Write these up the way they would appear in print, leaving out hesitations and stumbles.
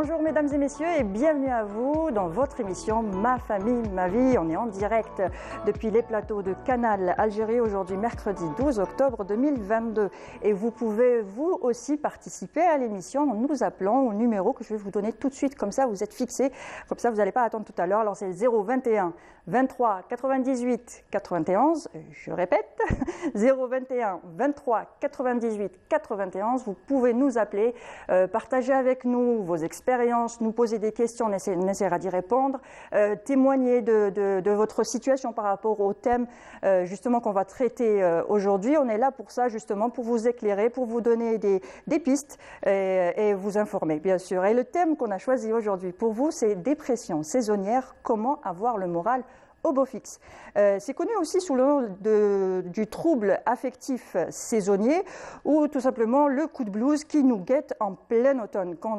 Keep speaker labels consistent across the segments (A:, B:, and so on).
A: Bonjour mesdames et messieurs et bienvenue à vous dans votre émission Ma famille, ma vie. On est en direct depuis les plateaux de Canal Algérie aujourd'hui mercredi 12 octobre 2022. Et vous pouvez vous aussi participer à l'émission en nous appelant au numéro que je vais vous donner tout de suite. Comme ça vous êtes fixés, comme ça vous n'allez pas attendre tout à l'heure. Alors c'est le 021 23 98 91, je répète, 021 23 98 91. Vous pouvez nous appeler, partager avec nous vos expériences, nous poser des questions, on essaiera d'y répondre, témoigner de votre situation par rapport au thème justement qu'on va traiter aujourd'hui. On est là pour ça justement, pour vous éclairer, pour vous donner des pistes et vous informer bien sûr. Et le thème qu'on a choisi aujourd'hui pour vous, c'est dépression saisonnière, comment avoir le moral au beau fixe. C'est connu aussi sous le nom du trouble affectif saisonnier ou tout simplement le coup de blues qui nous guette en plein automne. Quand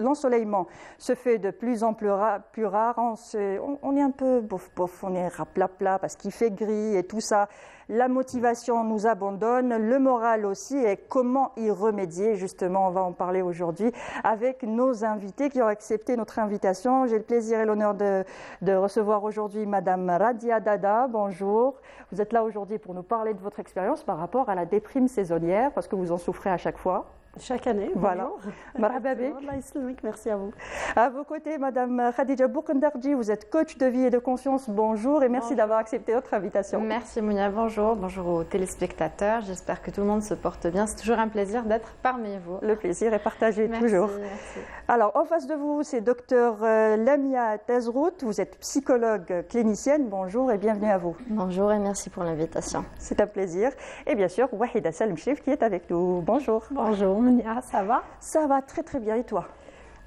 A: l'ensoleillement se fait de plus en plus rare, on est un peu bof, on est rapla-pla parce qu'il fait gris et tout ça. La motivation nous abandonne, le moral aussi, et comment y remédier justement, on va en parler aujourd'hui avec nos invités qui ont accepté notre invitation. J'ai le plaisir et l'honneur de recevoir aujourd'hui Madame Radia Dada, bonjour. Vous êtes là aujourd'hui pour nous parler de votre expérience par rapport à la déprime saisonnière, parce que vous en souffrez à chaque fois.
B: Chaque année,
A: voilà. Marhaba bik.
B: Merci à vous.
A: À vos côtés, Madame Khadija Boukendarji, vous êtes coach de vie et de conscience. Bonjour et merci d'avoir accepté notre invitation.
C: Merci Mounia, bonjour aux téléspectateurs. J'espère que tout le monde se porte bien. C'est toujours un plaisir d'être parmi vous.
A: Le plaisir est partagé toujours.
C: Merci.
A: Alors, en face de vous, c'est Dr Lamia Tazrout. Vous êtes psychologue clinicienne. Bonjour et bienvenue à vous.
C: Bonjour et merci pour l'invitation.
A: C'est un plaisir. Et bien sûr, Wahida Salimchif qui est avec nous. Bonjour.
B: Bonjour. Mounia, ça va?
A: Ça va très très bien et toi?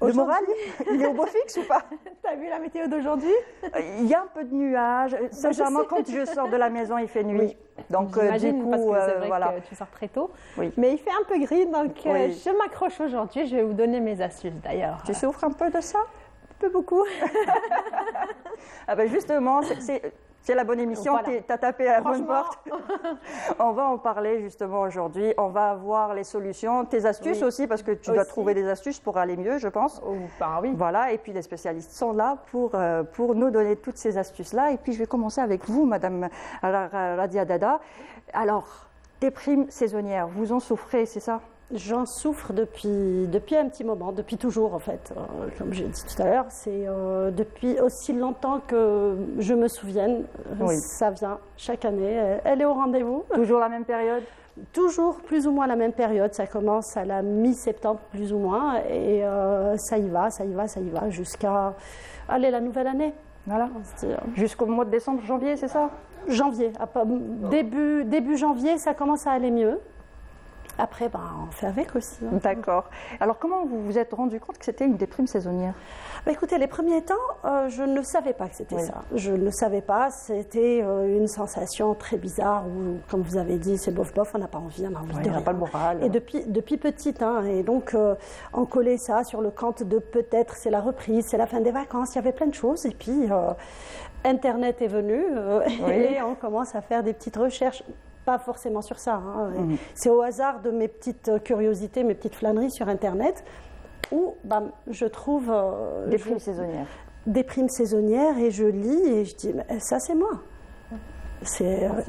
A: Le moral, il est au beau fixe ou pas?
B: T'as vu la météo d'aujourd'hui?
A: Il y a un peu de nuages. Sincèrement, quand je sors de la maison, il fait nuit.
B: Oui.
A: Donc
B: j'imagine,
A: du coup,
B: parce que c'est vrai
A: voilà.
B: que tu sors très tôt.
A: Oui.
B: Mais il fait un peu gris, donc
A: Oui.
B: je m'accroche aujourd'hui. Je vais vous donner mes astuces d'ailleurs.
A: Tu souffres un peu de ça?
B: Un peu beaucoup.
A: Ah ben justement, c'est la bonne émission,
B: voilà.
A: Tu as tapé à la bonne
B: Franchement.
A: porte. On va en parler justement aujourd'hui. On va voir les solutions, tes astuces
B: Oui.
A: aussi, parce que tu dois trouver des astuces pour aller mieux, je pense.
B: Oui.
A: Voilà, et puis les spécialistes sont là pour nous donner toutes ces astuces-là. Et puis je vais commencer avec vous, Madame Radia Dada. Alors, déprime saisonnière, vous en souffrez, c'est ça?
B: J'en souffre depuis un petit moment, depuis toujours en fait. Comme j'ai dit tout à l'heure, c'est depuis aussi longtemps que je me souvienne.
A: Oui.
B: Ça vient chaque année. Elle est au rendez-vous.
A: Toujours la même période?
B: Toujours plus ou moins la même période. Ça commence à la mi-septembre plus ou moins. Et ça y va jusqu'à la nouvelle année.
A: Voilà. Jusqu'au mois de décembre, janvier, c'est ça?
B: Janvier. Début janvier, ça commence à aller mieux. Après, on fait avec aussi.
A: D'accord. Alors, comment vous vous êtes rendu compte que c'était une déprime saisonnière?
B: Écoutez, les premiers temps, je ne savais pas que c'était ça. Je ne le savais pas. C'était une sensation très bizarre où, comme vous avez dit, c'est bof-bof, on n'a pas envie, on a envie de rien.
A: On n'a pas le moral.
B: Et depuis petite, et donc on collait ça sur le compte de peut-être c'est la reprise, c'est la fin des vacances, il y avait plein de choses. Et puis, Internet est venu et on commence à faire des petites recherches. Pas forcément sur ça. C'est au hasard de mes petites curiosités, mes petites flâneries sur Internet où je trouve
A: déprime saisonnière.
B: Déprime saisonnière et je lis et je dis ça c'est moi.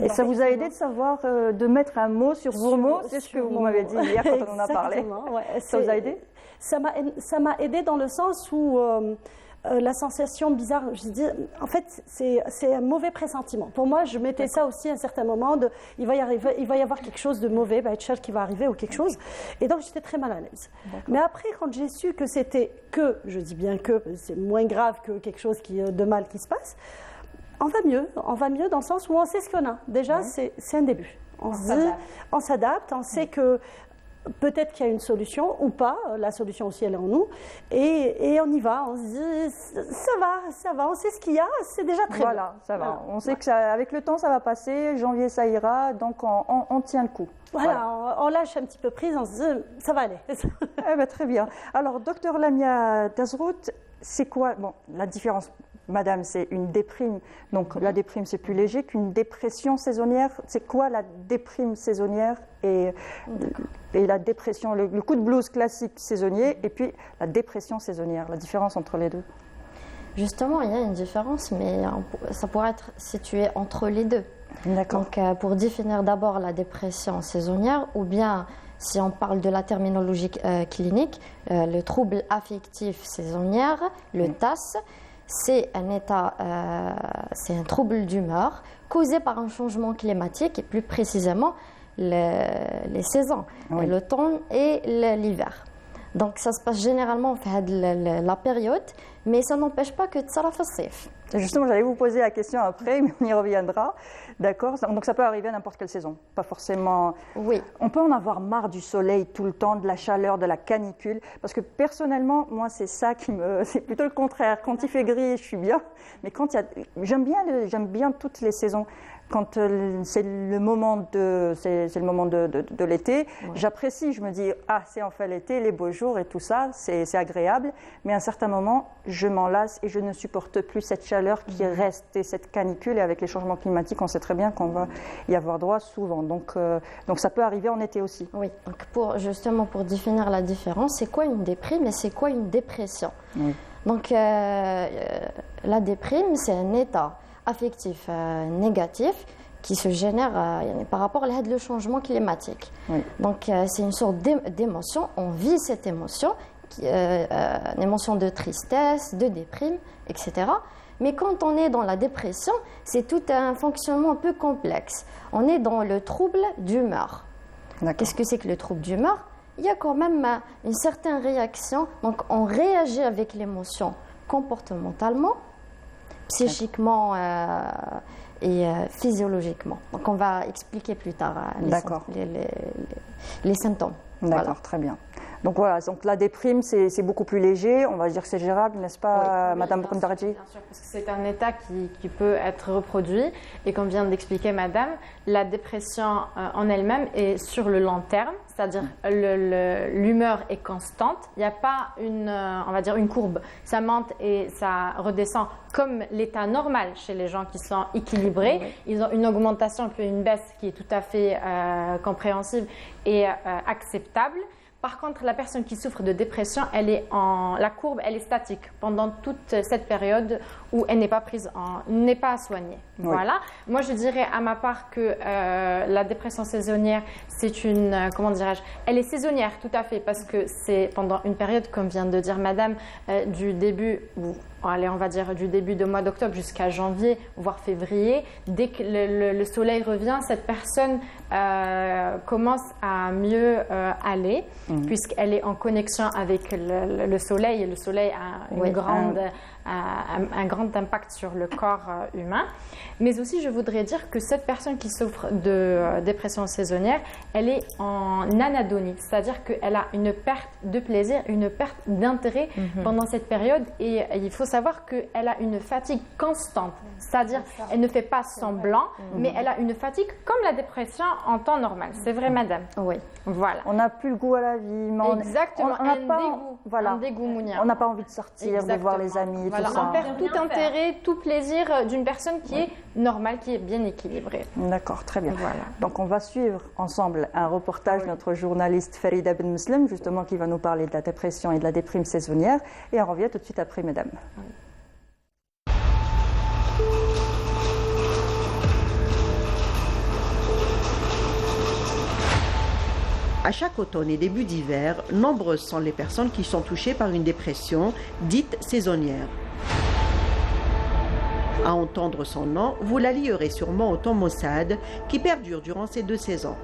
A: Et ça vous a aidé de savoir, de mettre un mot sur vos mots? C'est ce que vous m'avez dit hier quand on en a parlé.
B: Ouais,
A: ça vous a aidé?
B: Ça m'a aidé dans le sens où la sensation bizarre, je dis, en fait, c'est un mauvais pressentiment. Pour moi, je mettais ça aussi à un certain moment, il va y avoir quelque chose de mauvais, Baïtchal qui va arriver ou quelque chose. Et donc, j'étais très mal à l'aise. Mais après, quand j'ai su que c'était je dis bien que, c'est moins grave que quelque chose de mal qui se passe, on va mieux dans le sens où on sait ce qu'on a. Déjà, c'est un début. On s'adapte, on sait que peut-être qu'il y a une solution ou pas, la solution aussi elle est en nous, et on y va, on se dit ça va, on sait ce qu'il y a, c'est déjà très bien.
A: Voilà, ça va, on sait qu'avec le temps ça va passer, janvier ça ira, donc on tient le coup.
B: Voilà. On lâche un petit peu prise, on se dit ça va aller.
A: Très bien. Alors, docteur Lamia Tazrout, c'est quoi la différence? Madame, c'est une déprime. Donc la déprime, c'est plus léger qu'une dépression saisonnière. C'est quoi la déprime saisonnière et la dépression, le coup de blues classique saisonnier et puis la dépression saisonnière, la différence entre les deux?
D: Justement, il y a une différence, mais ça pourrait être situé entre les deux.
A: D'accord.
D: Donc, pour définir d'abord la dépression saisonnière, ou bien, si on parle de la terminologie clinique, le trouble affectif saisonnier, le TAS, c'est un état, c'est un trouble d'humeur causé par un changement climatique, et plus précisément les saisons, l'automne et l'hiver. Donc, ça se passe généralement en fait la période, mais ça n'empêche pas que ça fasse.
A: Justement, j'allais vous poser la question après, mais on y reviendra. D'accord. Donc, ça peut arriver à n'importe quelle saison, pas forcément.
D: Oui.
A: On peut en avoir marre du soleil tout le temps, de la chaleur, de la canicule, parce que personnellement, moi, c'est ça qui me. C'est plutôt le contraire. Quand il fait gris, je suis bien, mais quand il y a. J'aime bien toutes les saisons. Quand c'est le moment de l'été, j'apprécie, je me dis c'est enfin l'été, les beaux jours et tout ça, c'est agréable, mais à un certain moment, je m'en lasse et je ne supporte plus cette chaleur qui reste et cette canicule, et avec les changements climatiques, on sait très bien qu'on va y avoir droit souvent, donc ça peut arriver en été aussi.
D: Oui, donc pour définir la différence, c'est quoi une déprime et c'est quoi une dépression? Donc la déprime, c'est un état affectif négatif qui se génère par rapport à le changement climatique. Donc c'est une sorte d'émotion, on vit cette émotion, une émotion de tristesse, de déprime, etc. Mais quand on est dans la dépression, c'est tout un fonctionnement un peu complexe. On est dans le trouble d'humeur. Qu'est-ce que c'est que le trouble d'humeur? Il y a quand même une certaine réaction, donc on réagit avec l'émotion comportementalement, psychiquement et physiologiquement. Donc on va expliquer plus tard les symptômes.
A: D'accord, très bien. Donc voilà, donc la déprime, c'est beaucoup plus léger, on va dire que c'est gérable, n'est-ce pas, Madame Boukhoundaradji?
C: Bien sûr, parce que c'est un état qui peut être reproduit, et comme vient d'expliquer Madame, la dépression en elle-même est sur le long terme, c'est-à-dire l'humeur est constante, il n'y a pas on va dire une courbe, ça monte et ça redescend comme l'état normal chez les gens qui sont équilibrés. Ils ont une augmentation puis une baisse qui est tout à fait compréhensible et acceptable. Par contre, la personne qui souffre de dépression, la courbe, elle est statique pendant toute cette période où elle n'est pas soignée. Voilà. Moi, je dirais à ma part que la dépression saisonnière, c'est elle est saisonnière tout à fait, parce que c'est pendant une période, comme vient de dire Madame, du début du mois d'octobre jusqu'à janvier, voire février. Dès que le soleil revient, cette personne commence à mieux aller, puisqu'elle est en connexion avec le soleil, et le soleil a un grand impact sur le corps humain. Mais aussi, je voudrais dire que cette personne qui souffre de dépression saisonnière, elle est en anadonie, c'est-à-dire qu'elle a une perte de plaisir, une perte d'intérêt pendant cette période, et il faut savoir qu'elle a une fatigue constante, c'est-à-dire elle ne fait pas semblant, mais elle a une fatigue comme la dépression en temps normal. C'est vrai, Madame?
D: Oui.
A: Voilà. On n'a plus le goût à la vie.
C: Exactement, un dégoût mounien.
A: On n'a pas envie de sortir, de voir les amis, tout ça.
C: On perd tout intérêt, tout plaisir d'une personne qui est normale, qui est bien équilibrée.
A: D'accord, très bien. Voilà. Donc on va suivre ensemble un reportage de notre journaliste Farida Ben Muslim, justement, qui va nous parler de la dépression et de la déprime saisonnière. Et on revient tout de suite après, mesdames.
E: À chaque automne et début d'hiver, nombreuses sont les personnes qui sont touchées par une dépression dite saisonnière. À entendre son nom, vous la lierez sûrement au temps maussade qui perdure durant ces 2 saisons.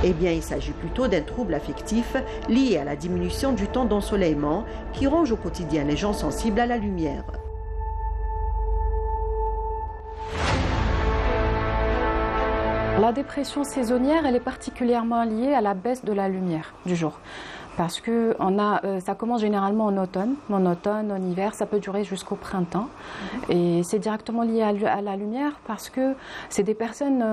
E: Eh bien, il s'agit plutôt d'un trouble affectif lié à la diminution du temps d'ensoleillement qui ronge au quotidien les gens sensibles à la lumière.
F: La dépression saisonnière, elle est particulièrement liée à la baisse de la lumière du jour. parce que ça commence généralement en automne, en hiver, ça peut durer jusqu'au printemps. Et c'est directement lié à la lumière parce que c'est des personnes,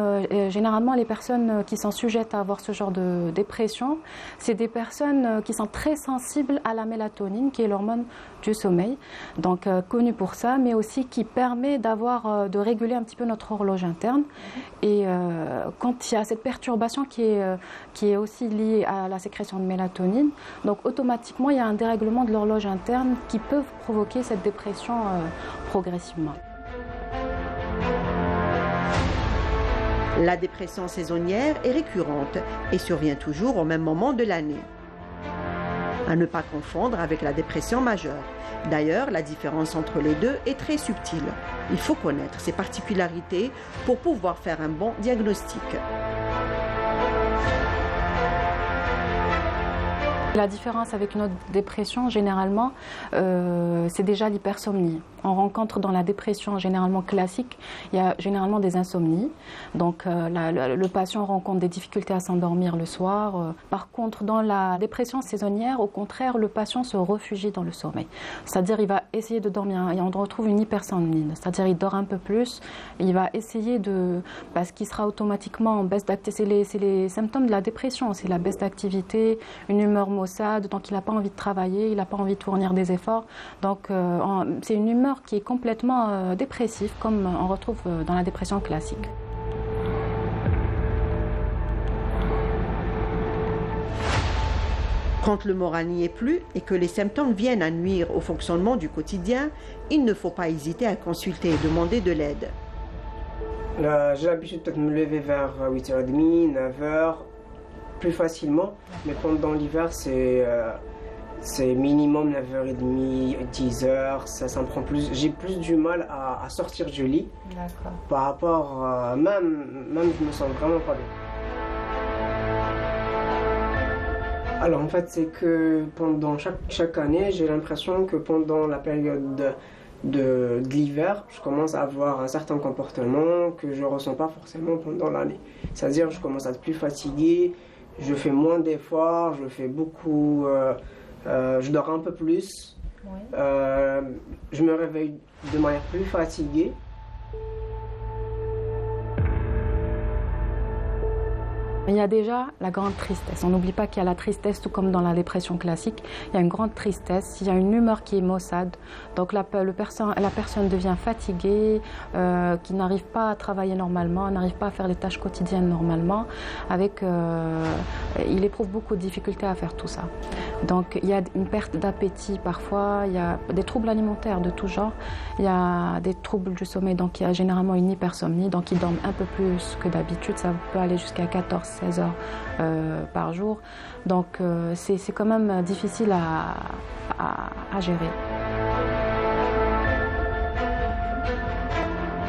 F: généralement les personnes qui sont sujettes à avoir ce genre de dépression, c'est des personnes qui sont très sensibles à la mélatonine, qui est l'hormone du sommeil, donc connue pour ça, mais aussi qui permet de réguler un petit peu notre horloge interne. Et quand il y a cette perturbation qui est aussi liée à la sécrétion de mélatonine, donc automatiquement il y a un dérèglement de l'horloge interne qui peut provoquer cette dépression progressivement.
E: La dépression saisonnière est récurrente et survient toujours au même moment de l'année. À ne pas confondre avec la dépression majeure. D'ailleurs, la différence entre les deux est très subtile. Il faut connaître ses particularités pour pouvoir faire un bon diagnostic.
F: La différence avec une autre dépression, généralement, c'est déjà l'hypersomnie. On rencontre dans la dépression généralement classique, il y a généralement des insomnies. Donc le patient rencontre des difficultés à s'endormir le soir. Par contre, dans la dépression saisonnière, au contraire, le patient se réfugie dans le sommeil. C'est-à-dire il va essayer de dormir et on retrouve une hypersomnie. C'est-à-dire il dort un peu plus, il va essayer parce qu'il sera automatiquement en baisse d'activité. C'est les symptômes de la dépression, c'est la baisse d'activité, une humeur maussade, donc il n'a pas envie de travailler, il n'a pas envie de fournir des efforts. Donc c'est une humeur qui est complètement dépressive, comme on retrouve dans la dépression classique.
E: Quand le moral n'y est plus et que les symptômes viennent à nuire au fonctionnement du quotidien, il ne faut pas hésiter à consulter et demander de l'aide.
G: J'ai l'habitude de me lever vers 8h30, 9h, plus facilement, mais pendant l'hiver, c'est minimum 9h30, 10h, ça me prend plus. J'ai plus du mal à sortir du lit.
C: D'accord.
G: Par rapport, même je me sens vraiment pas bien. Alors en fait, c'est que pendant chaque année, j'ai l'impression que pendant la période de l'hiver, je commence à avoir un certain comportement que je ne ressens pas forcément pendant l'année. C'est-à-dire que je commence à être plus fatigué, je fais moins d'efforts, je fais beaucoup... je dors un peu plus, oui. Je me réveille de manière plus fatiguée.
F: Il y a déjà la grande tristesse. On n'oublie pas qu'il y a la tristesse, tout comme dans la dépression classique. Il y a une grande tristesse, il y a une humeur qui est maussade. Donc la personne devient fatiguée, qui n'arrive pas à travailler normalement, n'arrive pas à faire les tâches quotidiennes normalement. Il éprouve beaucoup de difficultés à faire tout ça. Donc il y a une perte d'appétit parfois, il y a des troubles alimentaires de tout genre. Il y a des troubles du sommeil, donc il y a généralement une hypersomnie. Donc ils dorment un peu plus que d'habitude, ça peut aller jusqu'à 14-16 heures par jour. Donc c'est quand même difficile à gérer.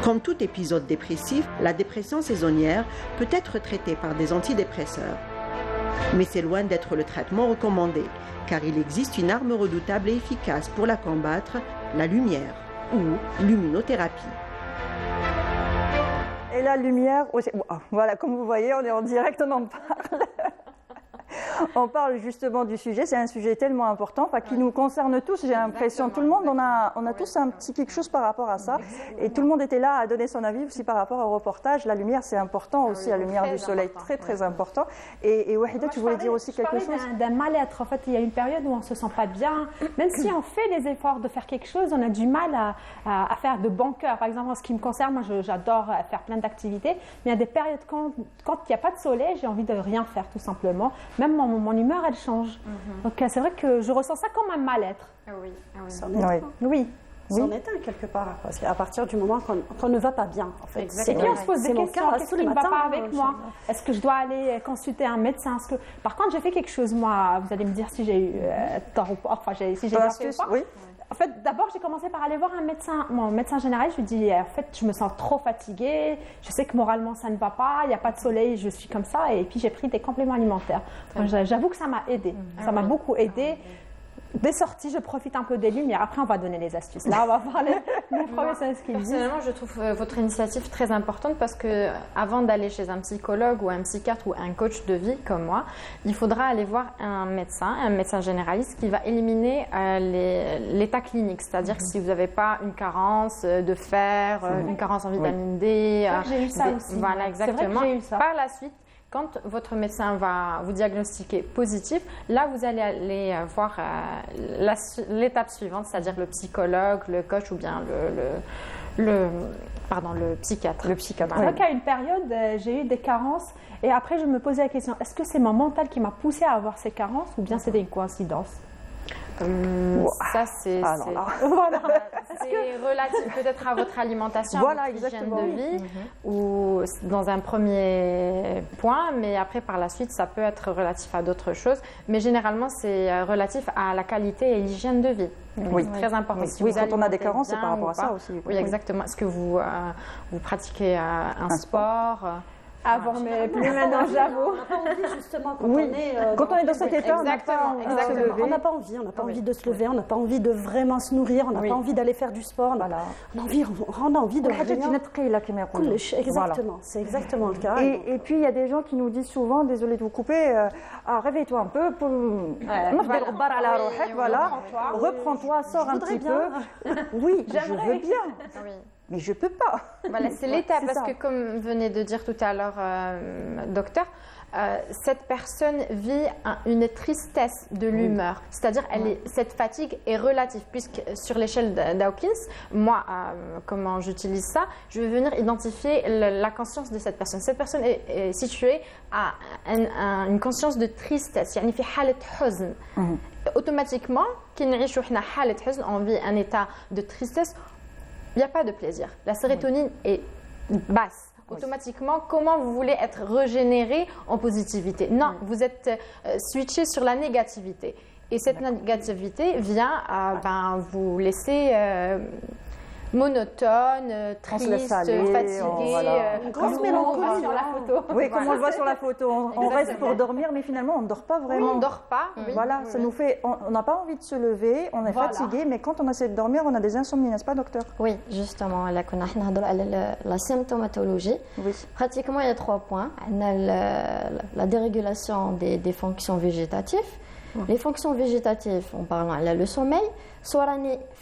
E: Comme tout épisode dépressif, la dépression saisonnière peut être traitée par des antidépresseurs. Mais c'est loin d'être le traitement recommandé, car il existe une arme redoutable et efficace pour la combattre, la lumière ou l'immunothérapie.
A: Et la lumière aussi. Voilà, comme vous voyez, on est en direct, on en parle. On parle justement du sujet, c'est un sujet tellement important, qui nous concerne tous, j'ai l'impression. Tout le monde, on a tous un petit quelque chose par rapport à ça. Et tout le monde était là à donner son avis aussi par rapport au reportage. La lumière, c'est important aussi, la lumière du soleil, très très important. Et Wahida, tu voulais dire aussi quelque chose?
H: D'un mal-être. En fait, il y a une période où on ne se sent pas bien. Même si on fait les efforts de faire quelque chose, on a du mal à faire de bon cœur. Par exemple, en ce qui me concerne, moi, j'adore faire plein d'activités. Mais il y a des périodes quand il n'y a pas de soleil, j'ai envie de rien faire, tout simplement. Même mon humeur, elle change. Donc c'est vrai que je ressens ça comme un mal-être.
C: Oui.
B: Oui. C'en est un quelque part, parce qu'à partir du moment qu'on ne va pas bien, en fait.
H: Et puis on se pose des questions, qu'est-ce qui ne va pas avec moi? Est-ce que je dois aller consulter un médecin? Par contre, j'ai fait quelque chose, moi, vous allez me dire si j'ai eu tort ou pas, si j'ai bien fait ou pas.
A: Oui.
H: En fait, d'abord, j'ai commencé par aller voir un médecin, mon médecin général. Je lui dis, en fait, je me sens trop fatiguée. Je sais que moralement, ça ne va pas. Il n'y a pas de soleil, je suis comme ça. Et puis, j'ai pris des compléments alimentaires. Enfin, j'avoue que ça m'a aidée. Ça m'a beaucoup aidée. des sorties, je profite un peu des lumières. Après, on va donner les astuces. Là, on va voir les professionnels ce qu'ils disent.
C: Personnellement, je trouve votre initiative très importante parce que avant d'aller chez un psychologue ou un psychiatre ou un coach de vie comme moi, il faudra aller voir un médecin généraliste qui va éliminer l'état clinique. C'est-à-dire que si vous n'avez pas une carence de fer, une carence en vitamine D.
H: J'ai eu ça aussi.
C: Voilà, exactement.
H: C'est vrai que j'ai eu ça.
C: Par la suite, quand votre médecin va vous diagnostiquer positif, là, vous allez aller voir l'étape suivante, c'est-à-dire le psychologue, le coach ou bien le psychiatre.
A: Le psychiatre.
H: C'est vrai qu'à une période, j'ai eu des carences et après, je me posais la question, est-ce que c'est mon mental qui m'a poussée à avoir ces carences ou bien c'était une coïncidence?
C: Ça, c'est relatif peut-être à votre alimentation,
A: voilà,
C: à votre hygiène
A: exactement.
C: de vie, ou dans un premier point, mais après, par la suite, ça peut être relatif à d'autres choses. Mais généralement, c'est relatif à la qualité et l'hygiène de vie.
A: Oui.
C: C'est très important.
A: Oui,
C: Si
A: oui,
C: vous
A: quand on a des
C: alimentez
A: carences, c'est
C: bien
A: par rapport
C: ou
A: à ça
C: pas.
A: aussi.
C: Oui, exactement. Est-ce que vous pratiquez un sport
H: Avant, mais plus maintenant, j'avoue.
B: On n'a pas envie, justement, quand
A: Oui.
B: on est
A: Dans cet état, on n'a pas
C: Exactement,
A: envie de se lever.
B: On n'a pas envie, on n'a pas envie de se lever, on n'a pas envie de vraiment se nourrir, on n'a pas envie d'aller faire du sport, on a envie de
A: الحاجات
B: rien.
A: اللي نتقيلها كما يقولوا.
B: Exactement, c'est exactement le cas.
A: Et puis il y a des gens qui nous disent souvent, désolé de vous couper, réveille-toi un peu, نفضي الغبار على روحك, voilà, reprends-toi, sors un petit peu. Oui, je veux bien,
C: Oui.
A: mais je peux pas.
C: Voilà, c'est l'étape,
A: c'est
C: parce
A: ça.
C: que comme venait de dire tout à l'heure docteur, cette personne vit une tristesse de l'humeur, c'est-à-dire cette fatigue est relative, puisque sur l'échelle d'Hawkins, moi, comment j'utilise ça, je vais venir identifier la conscience de cette personne. Cette personne est située à une conscience de tristesse, يعني في حالة حزن. Automatiquement, كي نعيشوا حنا حالة حزن, on vit un état de tristesse, il n'y a pas de plaisir. La sérotonine est basse. Automatiquement, comment vous voulez être régénéré en positivité? Non, vous êtes switché sur la négativité. Et cette négativité vient vous laisser monotone,
A: On se laisse
C: triste,
A: aller,
C: fatigué,
A: voilà.
H: Une grosse mélancolie sur la photo.
A: Oui, comme on le voit sur la photo, on reste pour dormir, mais finalement on ne dort pas vraiment.
C: on ne dort pas. Oui.
A: Voilà, ça nous fait, on n'a pas envie de se lever, on est fatigué, mais quand on essaie de dormir, on a des insomnies, n'est-ce pas, docteur?
D: Oui, justement, là, كنا حنا نهضروا على la symptomatologie.
A: Oui.
D: Pratiquement, il y a 3 points. On a la dérégulation des fonctions végétatives. Les fonctions végétatives, en parlant là, le sommeil, soit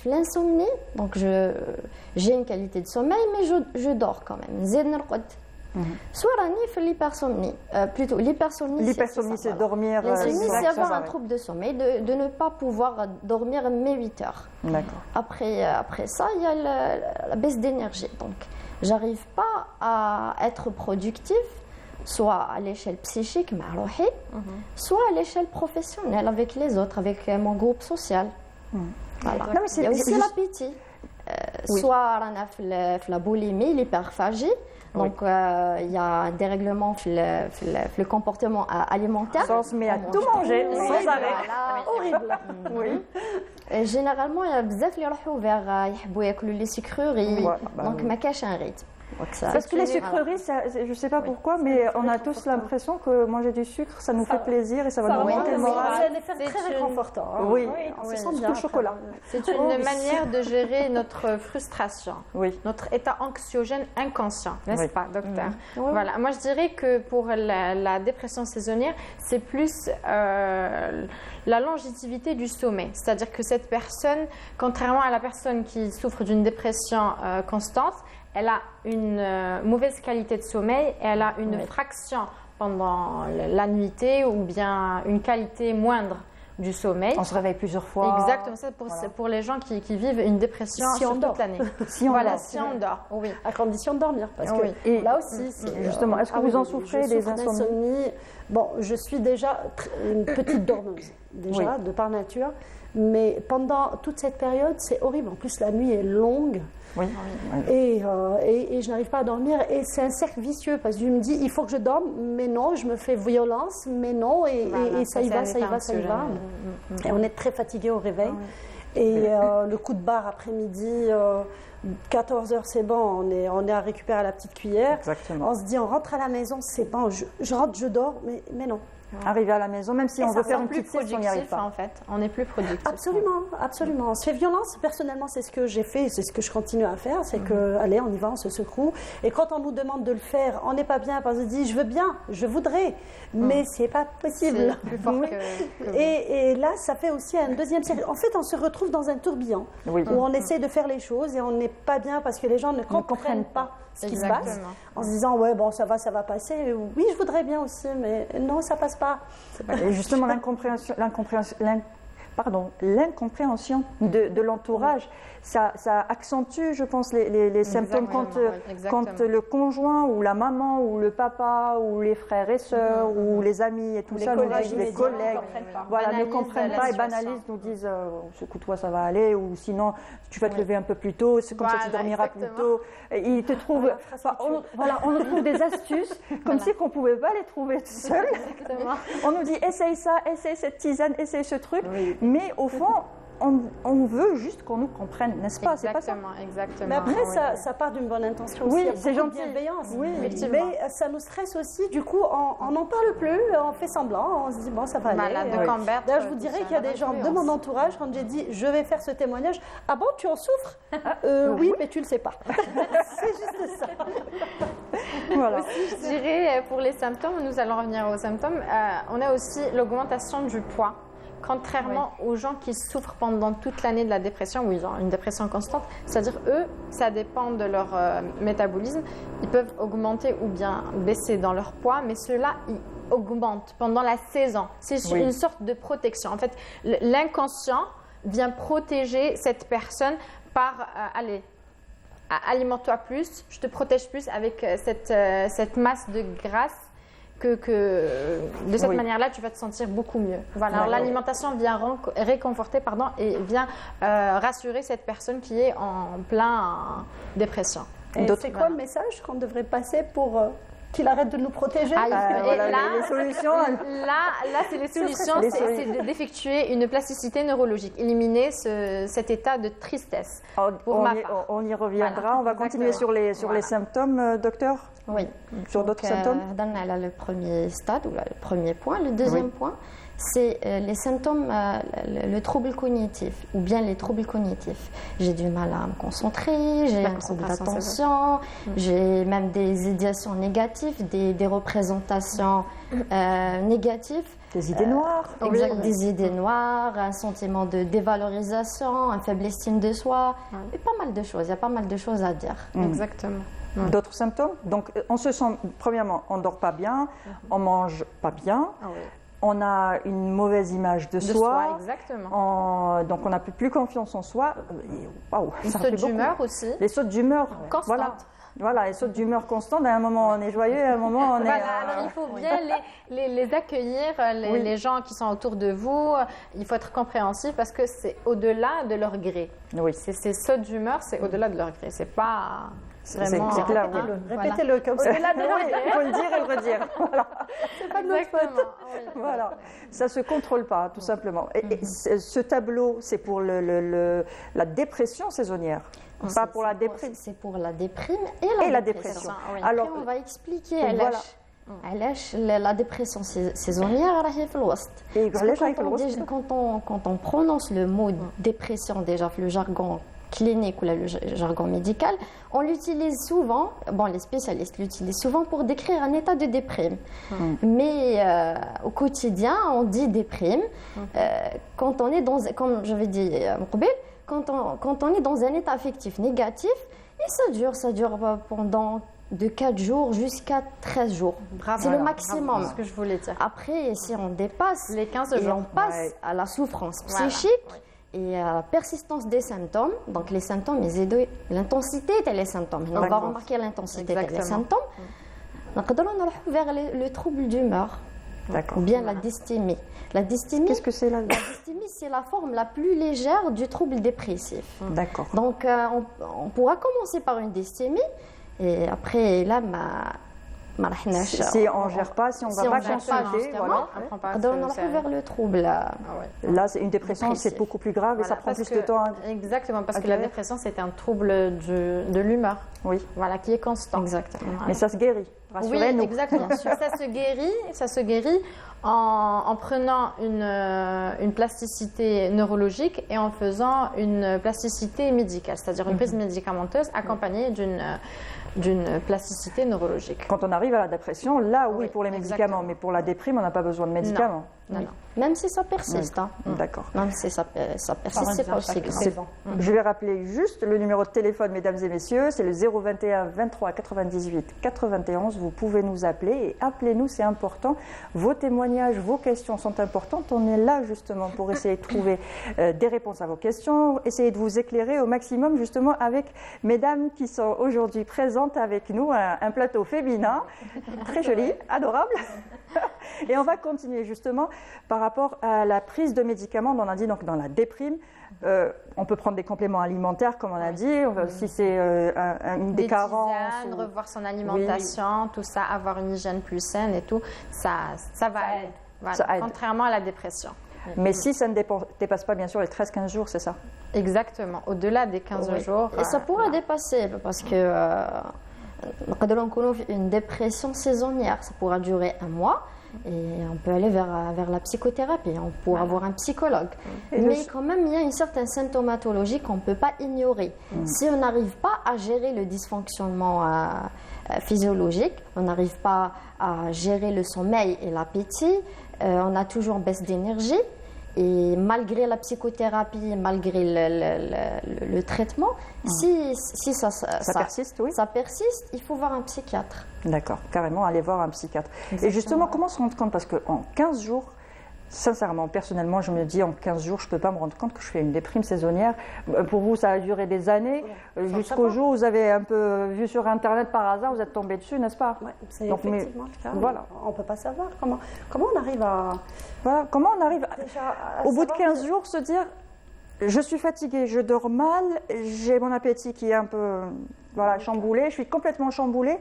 D: l'insomnie, donc j'ai une qualité de sommeil, mais je dors quand même. Soit l'hypersomnie, plutôt l'hypersomnie.
A: L'hypersomnie, c'est dormir.
D: L'insomnie, c'est avoir
A: sans
D: un
A: arrêt.
D: trouble de sommeil, de ne pas pouvoir dormir mes 8 heures.
A: D'accord.
D: Après ça, il y a la baisse d'énergie. Donc, j'arrive pas à être productive, soit à l'échelle psychique, soit à l'échelle professionnelle, avec les autres, avec mon groupe social. Voilà.
A: Non, mais
D: Il y a aussi
A: juste-
D: l'appétit. Soit la boulimie, l'hyperphagie. Donc, il y a un dérèglement le comportement alimentaire.
A: Ça, on se met à tout manger, sans arrêt.
D: Horrible.
A: Oui.
D: Et généralement, il y a بزاف اللي يروحوا vers يحبوا ياكلوا les sucreries.
A: Ouais, bah
D: Donc,
A: oui.
D: ما كاش un rythme. Donc, ça-
A: Parce que les sucreries, je ne sais pas pourquoi, mais on a tous l'impression que manger du sucre, ça nous fait plaisir et ça va nous remonter le moral.
B: C'est un effet très réconfortant.
A: Oui,
B: on se sent
A: surtout
B: bien.
A: le chocolat.
C: C'est une manière de gérer notre frustration,
A: Oui.
C: notre état anxiogène inconscient, n'est-ce
A: Oui.
C: pas, docteur? Voilà. Moi, je dirais que pour la dépression saisonnière, c'est plus la longévité du sommeil. C'est-à-dire que cette personne, contrairement à la personne qui souffre d'une dépression constante, elle a une mauvaise qualité de sommeil et elle a une fraction pendant la nuitée ou bien une qualité moindre du sommeil.
A: On se réveille plusieurs fois.
C: Exactement, ça pour les gens qui vivent une dépression
B: Si on
C: sur
B: dort.
C: toute l'année.
A: Si on
C: Voilà,
A: dort.
C: si on dort, oui.
B: À condition de dormir. Parce que
C: Oui.
A: Et
B: là aussi, c'est,
A: justement, est-ce que vous en souffrez,
B: je
A: des
B: souffre
A: insomnies?
B: d'insomnie. Bon, je suis déjà une petite dormeuse, déjà, de par nature. Mais pendant toute cette période, c'est horrible. En plus, la nuit est longue.
A: Oui.
B: Et je n'arrive pas à dormir. Et c'est un cercle vicieux parce que je me dis, il faut que je dorme, mais non, je me fais violence, mais non, et ça y va, ça y va, ça y va. Et on est très fatigué au réveil. Et le coup de barre après-midi, 14h, c'est bon, on est à récupérer à la petite cuillère.
A: Exactement.
B: On se dit, on rentre à la maison, c'est bon, je rentre, je dors, mais non.
A: Arriver à la maison, même si on veut faire une
C: plus
A: petite sieste, on n'y arrive
C: productif
A: pas.
C: en fait. On est plus productif.
B: Absolument, absolument. On se fait violence. Personnellement, c'est ce que j'ai fait, c'est ce que je continue à faire. C'est que, allez, on y va, on se secoue. Et quand on nous demande de le faire, on n'est pas bien parce qu'on dit, je veux bien, je voudrais, mais c'est pas possible.
C: C'est plus fort
B: Oui.
C: que
B: Et là, ça fait aussi un deuxième cercle. En fait, on se retrouve dans un tourbillon
A: Oui.
B: où on essaie de faire les choses et on n'est pas bien parce que les gens ne comprennent pas ce qui se passe.
C: Exactement.
B: En se disant, ouais, bon, ça va passer. Oui, je voudrais bien aussi, mais non, ça passe pas.
A: Et justement, l'incompréhension de l'entourage, ça accentue, je pense, les symptômes quand le conjoint ou la maman ou le papa ou les frères et sœurs ou les amis et tout ça, nous disent, les collègues, voilà, ne comprennent pas et banalisent, nous disent secoue-toi, ça va aller, ou sinon tu vas te lever un peu plus tôt, c'est comme ça tu dormiras plus tôt. Ils te trouvent, on nous trouve des astuces comme si qu'on ne pouvait pas les trouver tout seul. On nous dit essaye ça, essaye cette tisane, essaye ce truc, mais au fond, on veut juste qu'on nous comprenne, n'est-ce pas? C'est pas ça.
C: Exactement.
B: Mais après, ça part d'une bonne intention aussi.
A: Oui, c'est gentil.
B: Bienveillance.
A: Oui,
B: mais ça nous stresse aussi. Du coup, on n'en parle plus, on fait semblant, on se dit bon, ça va aller. D'ailleurs, je vous dirais qu'il y a des gens de mon entourage, quand j'ai dit je vais faire ce témoignage, ah bon, tu en souffres? Oui, mais tu le sais pas. C'est juste ça.
A: Voilà.
C: Aussi, je dirais, pour les symptômes, nous allons revenir aux symptômes, on a aussi l'augmentation du poids. Contrairement aux gens qui souffrent pendant toute l'année de la dépression, ou ils ont une dépression constante, c'est-à-dire eux, ça dépend de leur métabolisme, ils peuvent augmenter ou bien baisser dans leur poids, mais ceux-là, ils augmentent pendant la saison. C'est une sorte de protection. En fait, l'inconscient vient protéger cette personne par, allez, alimente-toi plus, je te protège plus avec cette masse de graisse. Que de cette manière-là, tu vas te sentir beaucoup mieux. Voilà. Alors, l'alimentation vient réconforter et vient rassurer cette personne qui est en plein dépression.
B: Et c'est quoi le message qu'on devrait passer pour qu'il arrête de nous protéger?
A: Les solutions.
C: Là, c'est les solutions, c'est d'effectuer une plasticité neurologique, éliminer cet état de tristesse.
A: On y reviendra. Voilà. On va continuer sur les symptômes, docteur.
D: Oui.
A: Sur d'autres symptômes.
D: Là, le premier stade ou le premier point. Le deuxième point, c'est les symptômes, le trouble cognitif ou bien les troubles cognitifs. J'ai du mal à me concentrer, j'ai un trouble d'attention, j'ai même des idéations négatives, des représentations négatives.
A: Des idées noires.
D: Des idées noires, un sentiment de dévalorisation, un faible estime de soi, et pas mal de choses. Il y a pas mal de choses à dire.
C: Exactement.
A: D'autres symptômes? Donc, on se sent, premièrement, on ne dort pas bien, on ne mange pas bien, on a une mauvaise image de soi.
C: Exactement.
A: Donc, on n'a plus confiance en soi. Waouh,
C: les sautes d'humeur aussi.
A: Les sautes d'humeur.
C: Constantes.
A: Voilà, les sautes d'humeur constantes. À un moment, on est joyeux, à un moment, on est...
C: Alors, il faut bien les accueillir, les gens qui sont autour de vous. Il faut être compréhensif parce que c'est au-delà de leur gré.
A: Oui.
C: Ces sautes d'humeur, c'est au-delà de leur gré. C'est pas... Vraiment,
A: c'est clair,
B: répétez-le comme ça.
A: Il faut le dire et le redire. Voilà.
B: C'est pas de notre faute.
A: Voilà. Ça ne se contrôle pas, tout simplement. Et ce tableau, c'est pour la dépression saisonnière. Pas pour la déprime.
D: C'est pour la déprime et la dépression. Alors, on va expliquer la dépression saisonnière. Quand on prononce le mot dépression, déjà le jargon clinique ou le jargon médical, on l'utilise souvent, les spécialistes l'utilisent souvent pour décrire un état de déprime. Mais au quotidien, on dit déprime quand on est dans, comme j'avais dit quand on est dans un état affectif négatif, et ça dure pendant de 4 jours jusqu'à 13 jours. C'est le maximum.
C: C'est ce que je voulais dire.
D: Après, si on dépasse
C: les 15 jours,
D: on passe à la souffrance psychique, et à la persistance des symptômes. Donc les symptômes, l'intensité est les symptômes. On va remarquer l'intensité des symptômes. Donc on va vers le trouble d'humeur ou bien la dysthymie. La dysthymie,
A: qu'est-ce que c'est la
D: dysthymie? C'est la forme la plus légère du trouble dépressif.
A: D'accord.
D: Donc on pourra commencer par une dysthymie et après là,
A: si on ne gère pas, si on ne va pas consulter,
D: on va vers le trouble.
A: Là, c'est une dépression, c'est beaucoup plus grave et ça prend plus de temps.
C: Exactement, parce que la dépression, c'est un trouble de l'humeur.
A: Oui.
C: Voilà, qui est constant.
D: Exactement.
A: Mais ça se guérit. Rassurez-nous.
C: Oui, exactement. Ça se guérit en prenant une plasticité neurologique et en faisant une plasticité médicale, c'est-à-dire une prise médicamenteuse accompagnée d'une plasticité neurologique.
A: Quand on arrive à la dépression, là, oui, pour les médicaments,
C: exactement.
A: mais pour la déprime, on n'a pas besoin de médicaments.
C: Non.
D: Même si ça persiste.
A: Oui.
D: Hein.
A: D'accord.
D: Même si ça persiste, c'est pas aussi grave.
A: Je vais rappeler juste le numéro de téléphone, mesdames et messieurs, c'est le 021 23 98 91. Vous pouvez nous appeler et appelez-nous, c'est important. Vos témoignages, vos questions sont importantes. On est là justement pour essayer de trouver des réponses à vos questions, essayer de vous éclairer au maximum justement avec mesdames qui sont aujourd'hui présentes avec nous, un plateau féminin, très joli, adorable. Et on va continuer justement par rapport à la prise de médicaments. On a dit donc dans la déprime, on peut prendre des compléments alimentaires comme on a dit, si c'est des carences.
C: Tisanes, revoir son alimentation, tout ça, avoir une hygiène plus saine et tout, ça va aider. Voilà,
A: Ça aide.
C: contrairement à la dépression.
A: Mais si ça ne dépasse pas bien sûr les 13-15 jours, c'est ça?
C: Exactement, au-delà des 15 jours.
D: Et ça pourrait dépasser parce que une dépression saisonnière, ça pourra durer 1 mois. Et on peut aller vers la psychothérapie, on pourra avoir un psychologue. Mais quand même, il y a une certaine symptomatologie qu'on ne peut pas ignorer. Si on n'arrive pas à gérer le dysfonctionnement physiologique, on n'arrive pas à gérer le sommeil et l'appétit, on a toujours baisse d'énergie. Et malgré la psychothérapie, malgré le traitement, si ça persiste,
A: oui.
D: Ça persiste, il faut voir un psychiatre.
A: D'accord, carrément aller voir un psychiatre.
C: Exactement.
A: Et justement, comment se rendre compte? Parce qu'en 15 jours, sincèrement, personnellement, je me dis en 15 jours, je ne peux pas me rendre compte que je fais une déprime saisonnière. Pour vous, ça a duré des années, jusqu'au jour où vous avez un peu vu sur Internet par hasard, vous êtes tombé dessus, n'est-ce pas?
B: Ouais, c'est effectivement le cas.
A: Voilà.
B: On ne peut pas savoir comment on arrive à...
A: Voilà, comment on arrive, au bout de
B: savoir
A: 15 jours, se dire, je suis fatiguée, je dors mal, j'ai mon appétit qui est un peu chamboulé, je suis complètement chamboulée.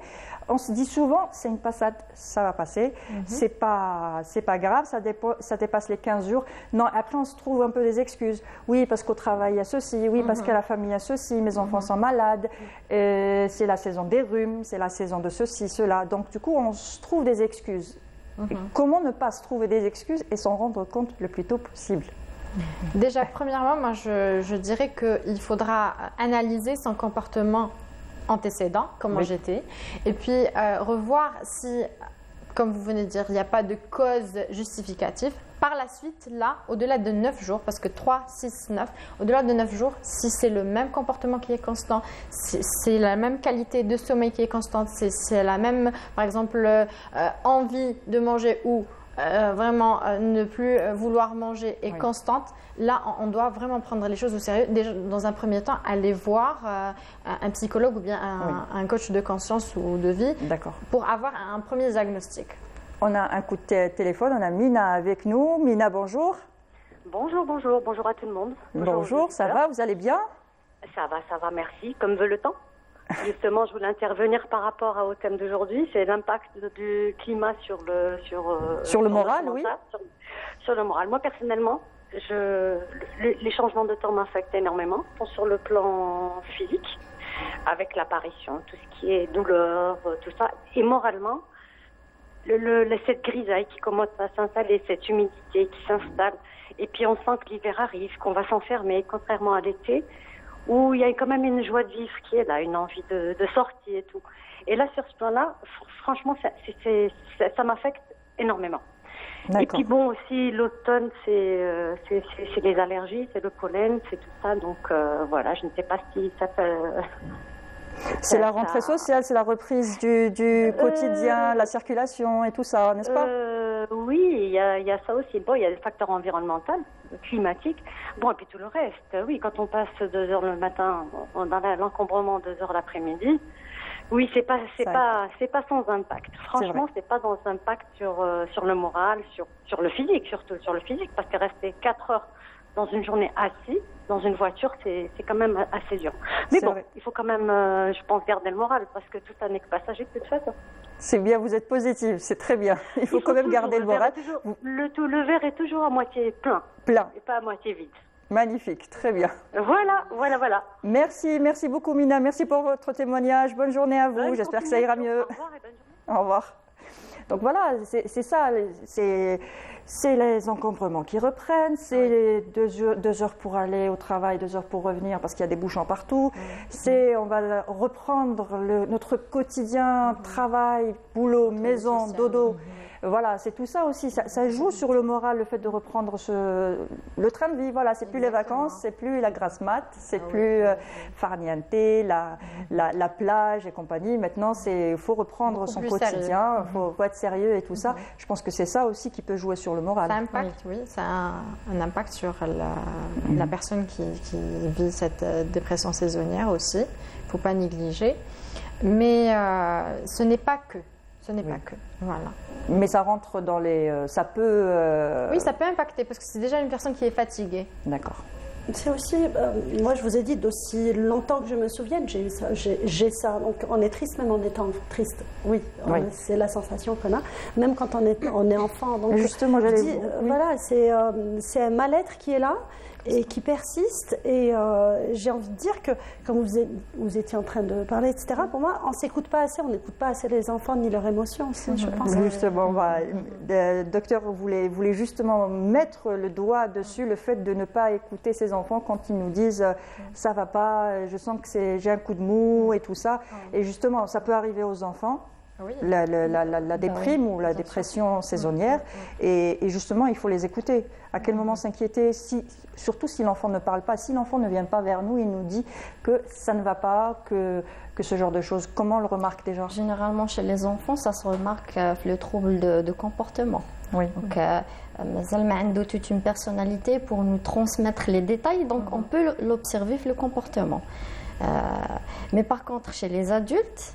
A: On se dit souvent, c'est une passade, ça va passer, c'est pas grave, ça dépasse les 15 jours. Non, après on se trouve un peu des excuses. Oui, parce qu'au travail il y a ceci, oui, parce qu'à la famille il y a ceci, mes enfants sont malades, c'est la saison des rhumes, c'est la saison de ceci, cela. Donc du coup, on se trouve des excuses. Et comment ne pas se trouver des excuses et s'en rendre compte le plus tôt possible?
C: Déjà, premièrement, moi, je dirais qu'il faudra analyser son comportement antécédent, comment j'étais, et puis revoir si, comme vous venez de dire, il n'y a pas de cause justificative. Par la suite, là, au-delà de 9 jours, parce que 3, 6, 9, au-delà de 9 jours, si c'est le même comportement qui est constant, c'est la même qualité de sommeil qui est constante, c'est la même, par exemple, envie de manger ou vraiment ne plus vouloir manger est constante, là on doit vraiment prendre les choses au sérieux. Déjà, dans un premier temps, aller voir un psychologue ou bien un coach de conscience ou de vie pour avoir un premier diagnostic.
A: On a un coup de téléphone, on a Mina avec nous. Mina, bonjour.
I: Bonjour à tout le monde.
A: Bonjour, ça va, vous allez bien?
I: Ça va, merci. Comme veut le temps. Justement, je voulais intervenir par rapport au thème d'aujourd'hui, c'est l'impact du climat sur le
A: moral, oui.
I: Sur le moral. Moi, personnellement, les changements de temps m'affectent énormément, tant sur le plan physique, avec l'apparition, tout ce qui est douleur, tout ça, et moralement, cette grisaille qui commence à s'installer, cette humidité qui s'installe, et puis on sent que l'hiver arrive, qu'on va s'enfermer, contrairement à l'été, où il y a quand même une joie de vivre qui est là, une envie de sortie et tout. Et là, sur ce plan-là, franchement, ça m'affecte énormément. Et puis bon, aussi, l'automne, c'est les allergies, c'est le pollen, c'est tout ça. Donc voilà, je ne sais pas si ça fait...
A: C'est la rentrée sociale, c'est la reprise du quotidien, la circulation et tout ça, n'est-ce pas?
I: Oui, il y a ça aussi. Bon, il y a le facteur environnemental, climatique. Bon, et puis tout le reste. Oui, quand on passe 2 heures le matin dans l'encombrement, 2 heures l'après-midi, oui, c'est pas sans impact. Franchement, c'est pas sans impact sur le moral, sur le physique, surtout sur le physique, parce que rester 4 heures dans une journée assis, dans une voiture, c'est quand même assez dur. Mais bon, il faut quand même, je pense, garder le moral, parce que tout ça n'est que passager de toute façon.
A: C'est bien, vous êtes positive, c'est très bien. Il faut quand même garder le moral.
I: Le verre est toujours à moitié plein. Et pas à moitié vide.
A: Magnifique, très bien.
I: Voilà.
A: Merci beaucoup Mina, merci pour votre témoignage. Bonne journée à vous, j'espère que ça ira mieux.
I: Au revoir et bonne journée.
A: Au revoir. Donc voilà, c'est ça, c'est les encombrements qui reprennent, c'est les 2 heures pour aller au travail, 2 heures pour revenir parce qu'il y a des bouchons partout. C'est, on va reprendre notre quotidien, travail, boulot, maison, dodo. Voilà, c'est tout ça aussi. Ça joue sur le moral, le fait de reprendre le train de vie. Voilà, c'est plus les vacances, c'est plus la grasse mat, c'est plus farniente, la plage et compagnie. Maintenant, il faut reprendre son quotidien, il faut être sérieux et tout ça. Je pense que c'est ça aussi qui peut jouer sur le moral.
C: Ça impacte, oui, ça a un impact sur la personne qui vit cette dépression saisonnière aussi. Il ne faut pas négliger. Mais ce n'est pas que. Ce n'est pas que. Voilà.
A: Mais ça rentre dans les... ça peut...
C: Oui, ça peut impacter parce que c'est déjà une personne qui est fatiguée.
A: D'accord.
B: C'est aussi, moi je vous ai dit, d'aussi longtemps que je me souvienne, j'ai ça. Donc on est triste même en étant triste. Oui, c'est la sensation qu'on a, même quand on est enfant. Donc,
A: justement, j'allais dire.
B: Voilà, c'est un mal-être qui est là et qui persiste. Et j'ai envie de dire que, comme vous étiez en train de parler, etc., pour moi, on ne s'écoute pas assez, on n'écoute pas assez les enfants ni leurs émotions aussi, je pense.
A: Justement, le docteur voulait justement mettre le doigt dessus, le fait de ne pas écouter ses enfants quand ils nous disent ça va pas, je sens que j'ai un coup de mou et tout ça. Et justement, ça peut arriver aux enfants. Oui. La déprime ou la dépression saisonnière et justement il faut les écouter. À quel moment s'inquiéter, surtout si l'enfant ne parle pas, si l'enfant ne vient pas vers nous, il nous dit que ça ne va pas, que ce genre de choses. Comment on le remarque déjà?
D: Généralement chez les enfants ça se remarque le trouble de comportement.
A: Oui.
D: Donc Zalma a toute une personnalité pour nous transmettre les détails, donc on peut l'observer le comportement. Mais par contre chez les adultes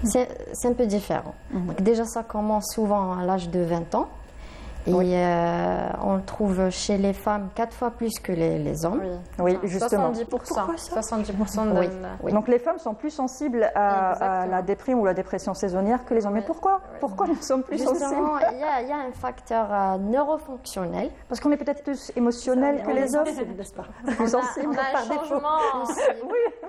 D: c'est un peu différent. Donc déjà, ça commence souvent à l'âge de 20 ans. Et on le trouve chez les femmes 4 fois plus que les hommes.
A: Oui, justement.
C: 70%. 70%
A: oui. Donc les femmes sont plus sensibles à la déprime ou la dépression saisonnière que les hommes. Mais pourquoi? Pourquoi nous sommes plus sensibles?
D: Il y a un facteur neurofonctionnel.
A: Parce qu'on est peut-être plus émotionnels que les hommes,
B: n'est-ce pas?
A: plus sensibles
C: par défaut.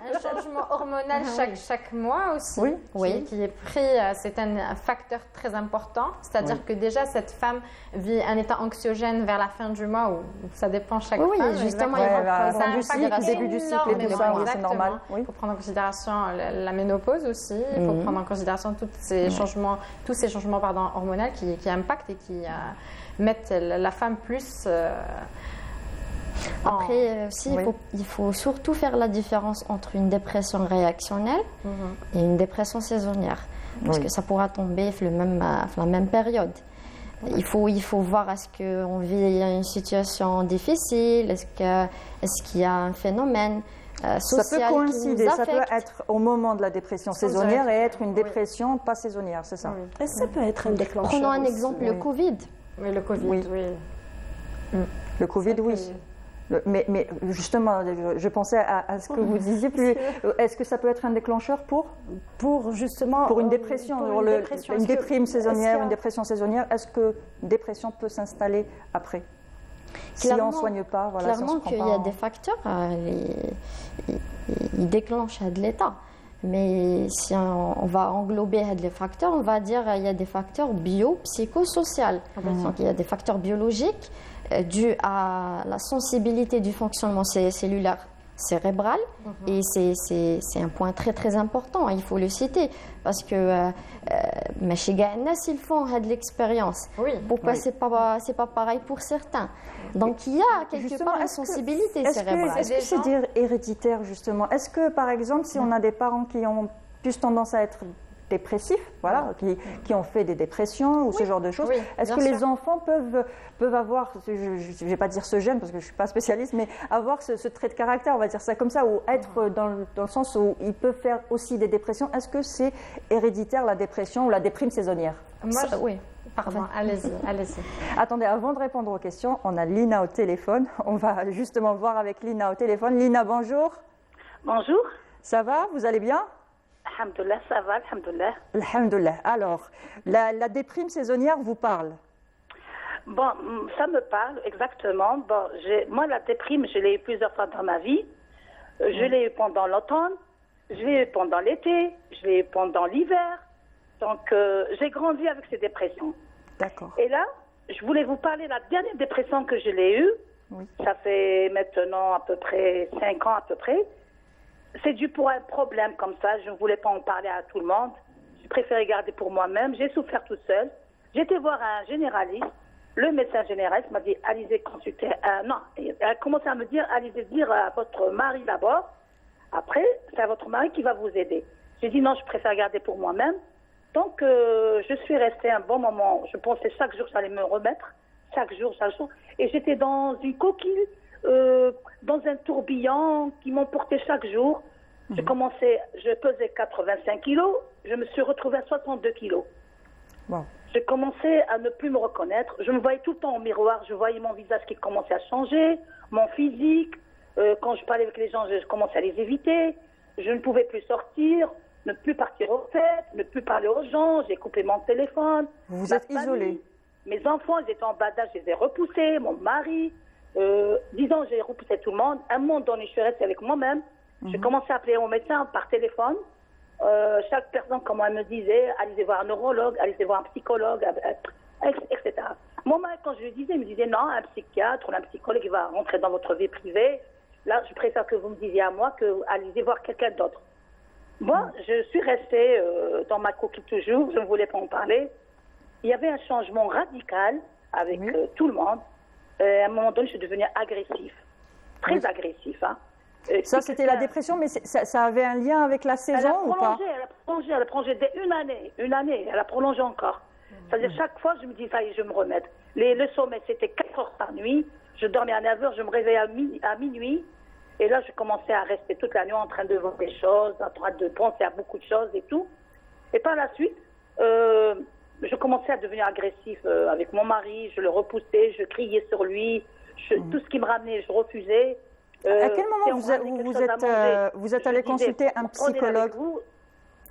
C: Un changement hormonal chaque mois aussi, qui est pris. C'est un facteur très important. C'est-à-dire que déjà, cette femme vit un état anxiogène vers la fin du mois, ou ça dépend chaque femme.
D: Oui, justement,
A: début du cycle et tout ça, c'est normal.
C: Il faut prendre en considération la ménopause aussi, il faut prendre en considération tous ces changements hormonaux qui impactent et qui mettent la femme plus...
D: Après aussi, il faut surtout faire la différence entre une dépression réactionnelle et une dépression saisonnière, parce que ça pourra tomber la même période. Il faut voir est-ce qu'on vit une situation difficile, est-ce qu'il y a un phénomène social
A: ça peut coïncider,
D: qui nous affecte.
A: Ça peut être au moment de la dépression saisonnière et être une dépression pas saisonnière, c'est ça?
B: Et ça peut être un déclencheur.
D: Prenons un exemple, le Covid.
C: Oui, le Covid,
A: Le Covid, oui. Mais justement, je pensais à ce que vous disiez. Est-ce que ça peut être un déclencheur pour une dépression, une déprime saisonnière, une dépression saisonnière? Est-ce que dépression peut s'installer après? Si on ne soigne pas, voilà.
D: Clairement qu'il y a des facteurs, ils déclenchent de l'état. Mais si on va englober les facteurs, on va dire qu'il y a des facteurs bio-psychosociaux. Donc il y a des facteurs biologiques dus à la sensibilité du fonctionnement cellulaire cérébral. Et c'est un point très très important, il faut le citer, parce que chez Gaïna, ils font de l'expérience. Pourquoi c'est pas pareil pour certains? Donc il y a quelque part une sensibilité cérébrale.
A: Est-ce que c'est dire héréditaire justement? Est-ce que par exemple si on a des parents qui ont plus tendance à être dépressifs, voilà, qui ont fait des dépressions ou ce genre de choses, est-ce que les enfants peuvent avoir, je ne vais pas dire ce gène parce que je ne suis pas spécialiste, mais avoir ce trait de caractère, on va dire ça comme ça, ou être dans le sens où ils peuvent faire aussi des dépressions? Est-ce que c'est héréditaire la dépression ou la déprime saisonnière?
C: Oui. Pardon, allez-y.
A: Attendez, avant de répondre aux questions, on a Lina au téléphone. On va justement voir avec Lina au téléphone. Lina, bonjour.
J: Bonjour.
A: Ça va? Vous allez bien?
J: Alhamdoulilah, ça va, alhamdoulilah.
A: Alhamdoulilah. Alors, la déprime saisonnière vous parle?
J: Bon, ça me parle, exactement. Bon, moi, la déprime, je l'ai eu plusieurs fois dans ma vie. Je l'ai eu pendant l'automne, je l'ai eu pendant l'été, je l'ai eu pendant l'hiver. Donc, j'ai grandi avec ces dépressions.
A: D'accord.
J: Et là, je voulais vous parler de la dernière dépression que je l'ai eue.
A: Oui.
J: Ça fait maintenant à peu près 5 ans à peu près. C'est dû pour un problème comme ça. Je ne voulais pas en parler à tout le monde. Je préférais garder pour moi-même. J'ai souffert toute seule. J'ai été voir un généraliste. Le médecin généraliste m'a dit, allez consulter. Non, il a commencé à me dire, allez dire à votre mari d'abord. Après, c'est à votre mari qui va vous aider. J'ai dit non, je préfère garder pour moi-même. Donc, je suis restée un bon moment. Je pensais chaque jour que j'allais me remettre. Chaque jour. Et j'étais dans une coquille, dans un tourbillon qui m'emportait chaque jour. Je pesais 85 kilos. Je me suis retrouvée à 62 kilos.
A: Wow.
J: Je commençais à ne plus me reconnaître. Je me voyais tout le temps au miroir. Je voyais mon visage qui commençait à changer, mon physique. Quand je parlais avec les gens, je commençais à les éviter. Je ne pouvais plus sortir, ne plus partir aux fêtes, ne plus parler aux gens. J'ai coupé mon téléphone.
A: Vous vous êtes isolée.
J: Mes enfants, ils étaient en bas d'âge, je les ai repoussés. Mon mari, disons, j'ai repoussé tout le monde. À un moment donné, je suis restée avec moi-même. J'ai commencé à appeler mon médecin par téléphone. Chaque personne, comme elle me disait, allez voir un neurologue, allez voir un psychologue, etc. Mon mari, quand je lui disais, il me disait non, un psychiatre ou un psychologue, il va rentrer dans votre vie privée. Là, je préfère que vous me disiez à moi que allez voir quelqu'un d'autre. Moi, je suis restée dans ma coquille toujours, je ne voulais pas en parler. Il y avait un changement radical avec tout le monde. À un moment donné, je suis devenue agressif, très agressif. Hein.
A: Ça, c'était la dépression, mais ça avait un lien avec la saison ou pas?
J: Elle a prolongé dès une année, elle a prolongé encore. C'est-à-dire, chaque fois, je me dis, ça y est, je vais me remettre. Le sommeil, c'était 4 heures par nuit. Je dormais à 9 heures, je me réveillais à minuit. Et là, je commençais à rester toute la nuit en train de voir des choses, en train de penser à beaucoup de choses et tout. Et par la suite, je commençais à devenir agressif avec mon mari. Je le repoussais, je criais sur lui. Tout ce qui me ramenait, je refusais.
A: À quel moment vous êtes allé consulter un psychologue?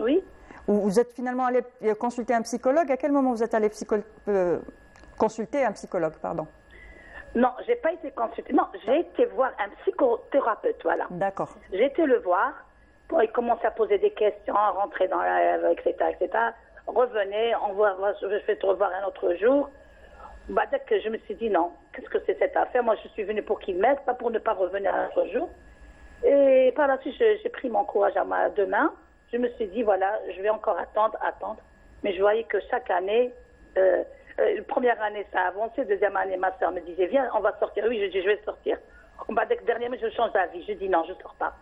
J: Oui.
A: Vous êtes finalement allé consulter un psychologue. À quel moment vous êtes allé consulter un psychologue, pardon?
J: Non, j'ai pas été consultée. Non, j'ai été voir un psychothérapeute, voilà.
A: D'accord.
J: J'ai été le voir. Il commençait à poser des questions, à rentrer dans etc., etc. Revenez, je vais te revoir un autre jour. Dès que je me suis dit non, qu'est-ce que c'est cette affaire? Moi, je suis venue pour qu'il m'aide, pas pour ne pas revenir un autre jour. Et par la suite, j'ai pris mon courage à deux mains. Je me suis dit, voilà, je vais encore attendre. Mais je voyais que chaque année, première année, ça a avancé. Deuxième année, ma soeur me disait, viens, on va sortir. Oui, je dis, je vais sortir. Dès que dernièrement, je change d'avis. Je dis, non, je ne sors pas.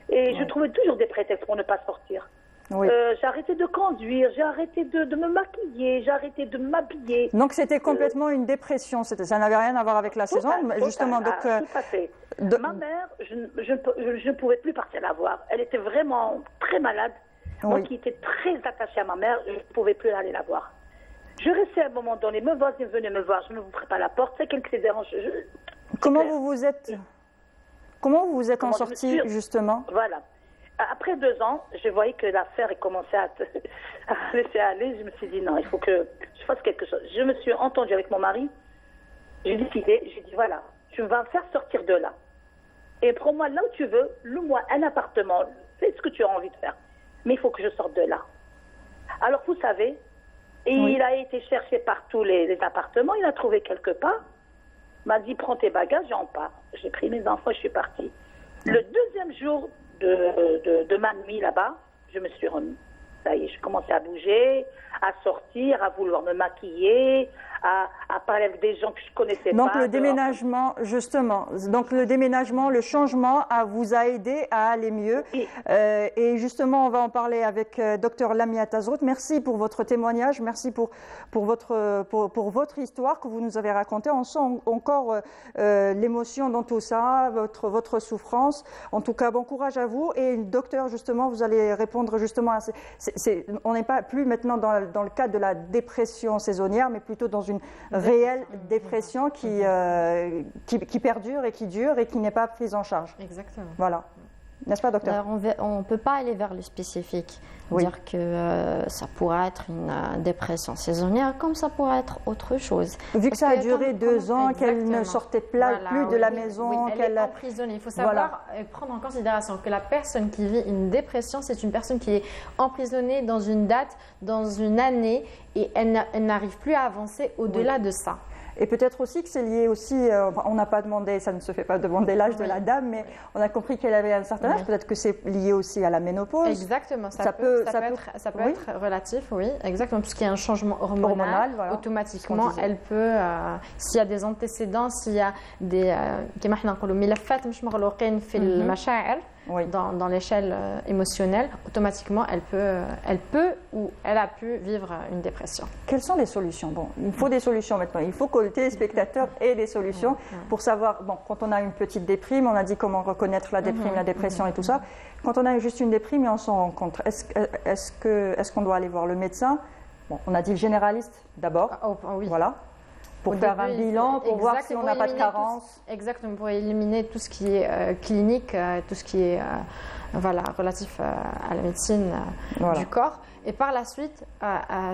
J: Et je trouvais toujours des prétextes pour ne pas sortir. Oui. J'ai arrêté de conduire, j'ai arrêté de me maquiller, j'ai arré de m'habiller.
A: Donc c'était complètement une dépression, ça n'avait rien à voir avec la saison, justement.
J: Tout à fait. Ma mère, je ne pouvais plus partir la voir. Elle était vraiment très malade. Oui. Moi qui étais très attachée à ma mère, je ne pouvais plus aller la voir. Je restais à un moment donné, mes voisins venaient me voir, je ne m'ouvrais pas la porte, c'est quelqu'un qui se dérange.
A: Comment vous vous êtes en sortie, justement?
J: Voilà. Après 2 ans, je voyais que l'affaire commençait à laisser aller. Je me suis dit, non, il faut que je fasse quelque chose. Je me suis entendue avec mon mari. J'ai décidé, j'ai dit, voilà, tu vas me faire sortir de là. Et prends-moi là où tu veux, loue-moi un appartement, fais ce que tu as envie de faire. Mais il faut que je sorte de là. Alors, vous savez, il a été cherché par tous les appartements, il a trouvé quelque part. M'a dit, prends tes bagages et on part. J'ai pris mes enfants et je suis partie. Le deuxième jour de ma nuit là-bas, je me suis remis. Ça y est, je commençais à bouger, à sortir, à vouloir me maquiller, à parler avec des gens que je connaissais pas.
A: Donc le déménagement, justement, le changement vous a aidé à aller mieux. Oui. Et justement, on va en parler avec Dr Lamia Tazrout. Merci pour votre témoignage, merci pour votre histoire que vous nous avez racontée. On sent encore l'émotion dans tout ça, votre souffrance. En tout cas, bon courage à vous. Et docteur, justement, vous allez répondre justement à on n'est pas plus maintenant dans le cadre de la dépression saisonnière, mais plutôt dans une réelle dépression qui perdure et qui dure et qui n'est pas prise en charge.
C: Exactement.
A: Voilà. N'est-ce pas, docteur?
D: On ne peut pas aller vers le spécifique.
A: Oui.
D: Dire que ça pourrait être une dépression saisonnière comme ça pourrait être autre chose.
A: Vu que
D: Parce
A: ça a
D: que
A: duré 2 ans, qu'elle ne sortait plus de la maison,
C: elle est emprisonnée. Il faut savoir prendre en considération que la personne qui vit une dépression, c'est une personne qui est emprisonnée dans une date, dans une année, et elle n'arrive plus à avancer au-delà de ça.
A: Et peut-être aussi que c'est lié aussi, on n'a pas demandé, ça ne se fait pas demander l'âge de la dame, mais on a compris qu'elle avait un certain âge, peut-être que c'est lié aussi à la ménopause.
C: Exactement, ça peut être relatif, oui, exactement, puisqu'il y a un changement hormonal, voilà, automatiquement, elle peut, s'il y a des antécédents, s'il y a des, dans l'échelle émotionnelle, automatiquement, elle peut ou elle a pu vivre une dépression.
A: Quelles sont les solutions? Bon, il faut des solutions maintenant. Il faut que le téléspectateur ait des solutions pour savoir, bon, quand on a une petite déprime, on a dit comment reconnaître la déprime, la dépression et tout ça. Quand on a juste une déprime et on s'en rend compte, est-ce qu'on doit aller voir le médecin? Bon, on a dit le généraliste d'abord,
C: oui.
A: Voilà. Pour faire un bilan, pour voir si on n'a pas de carence.
C: Exactement, pour éliminer tout ce qui est clinique, tout ce qui est relatif à la médecine du corps. Et par la suite,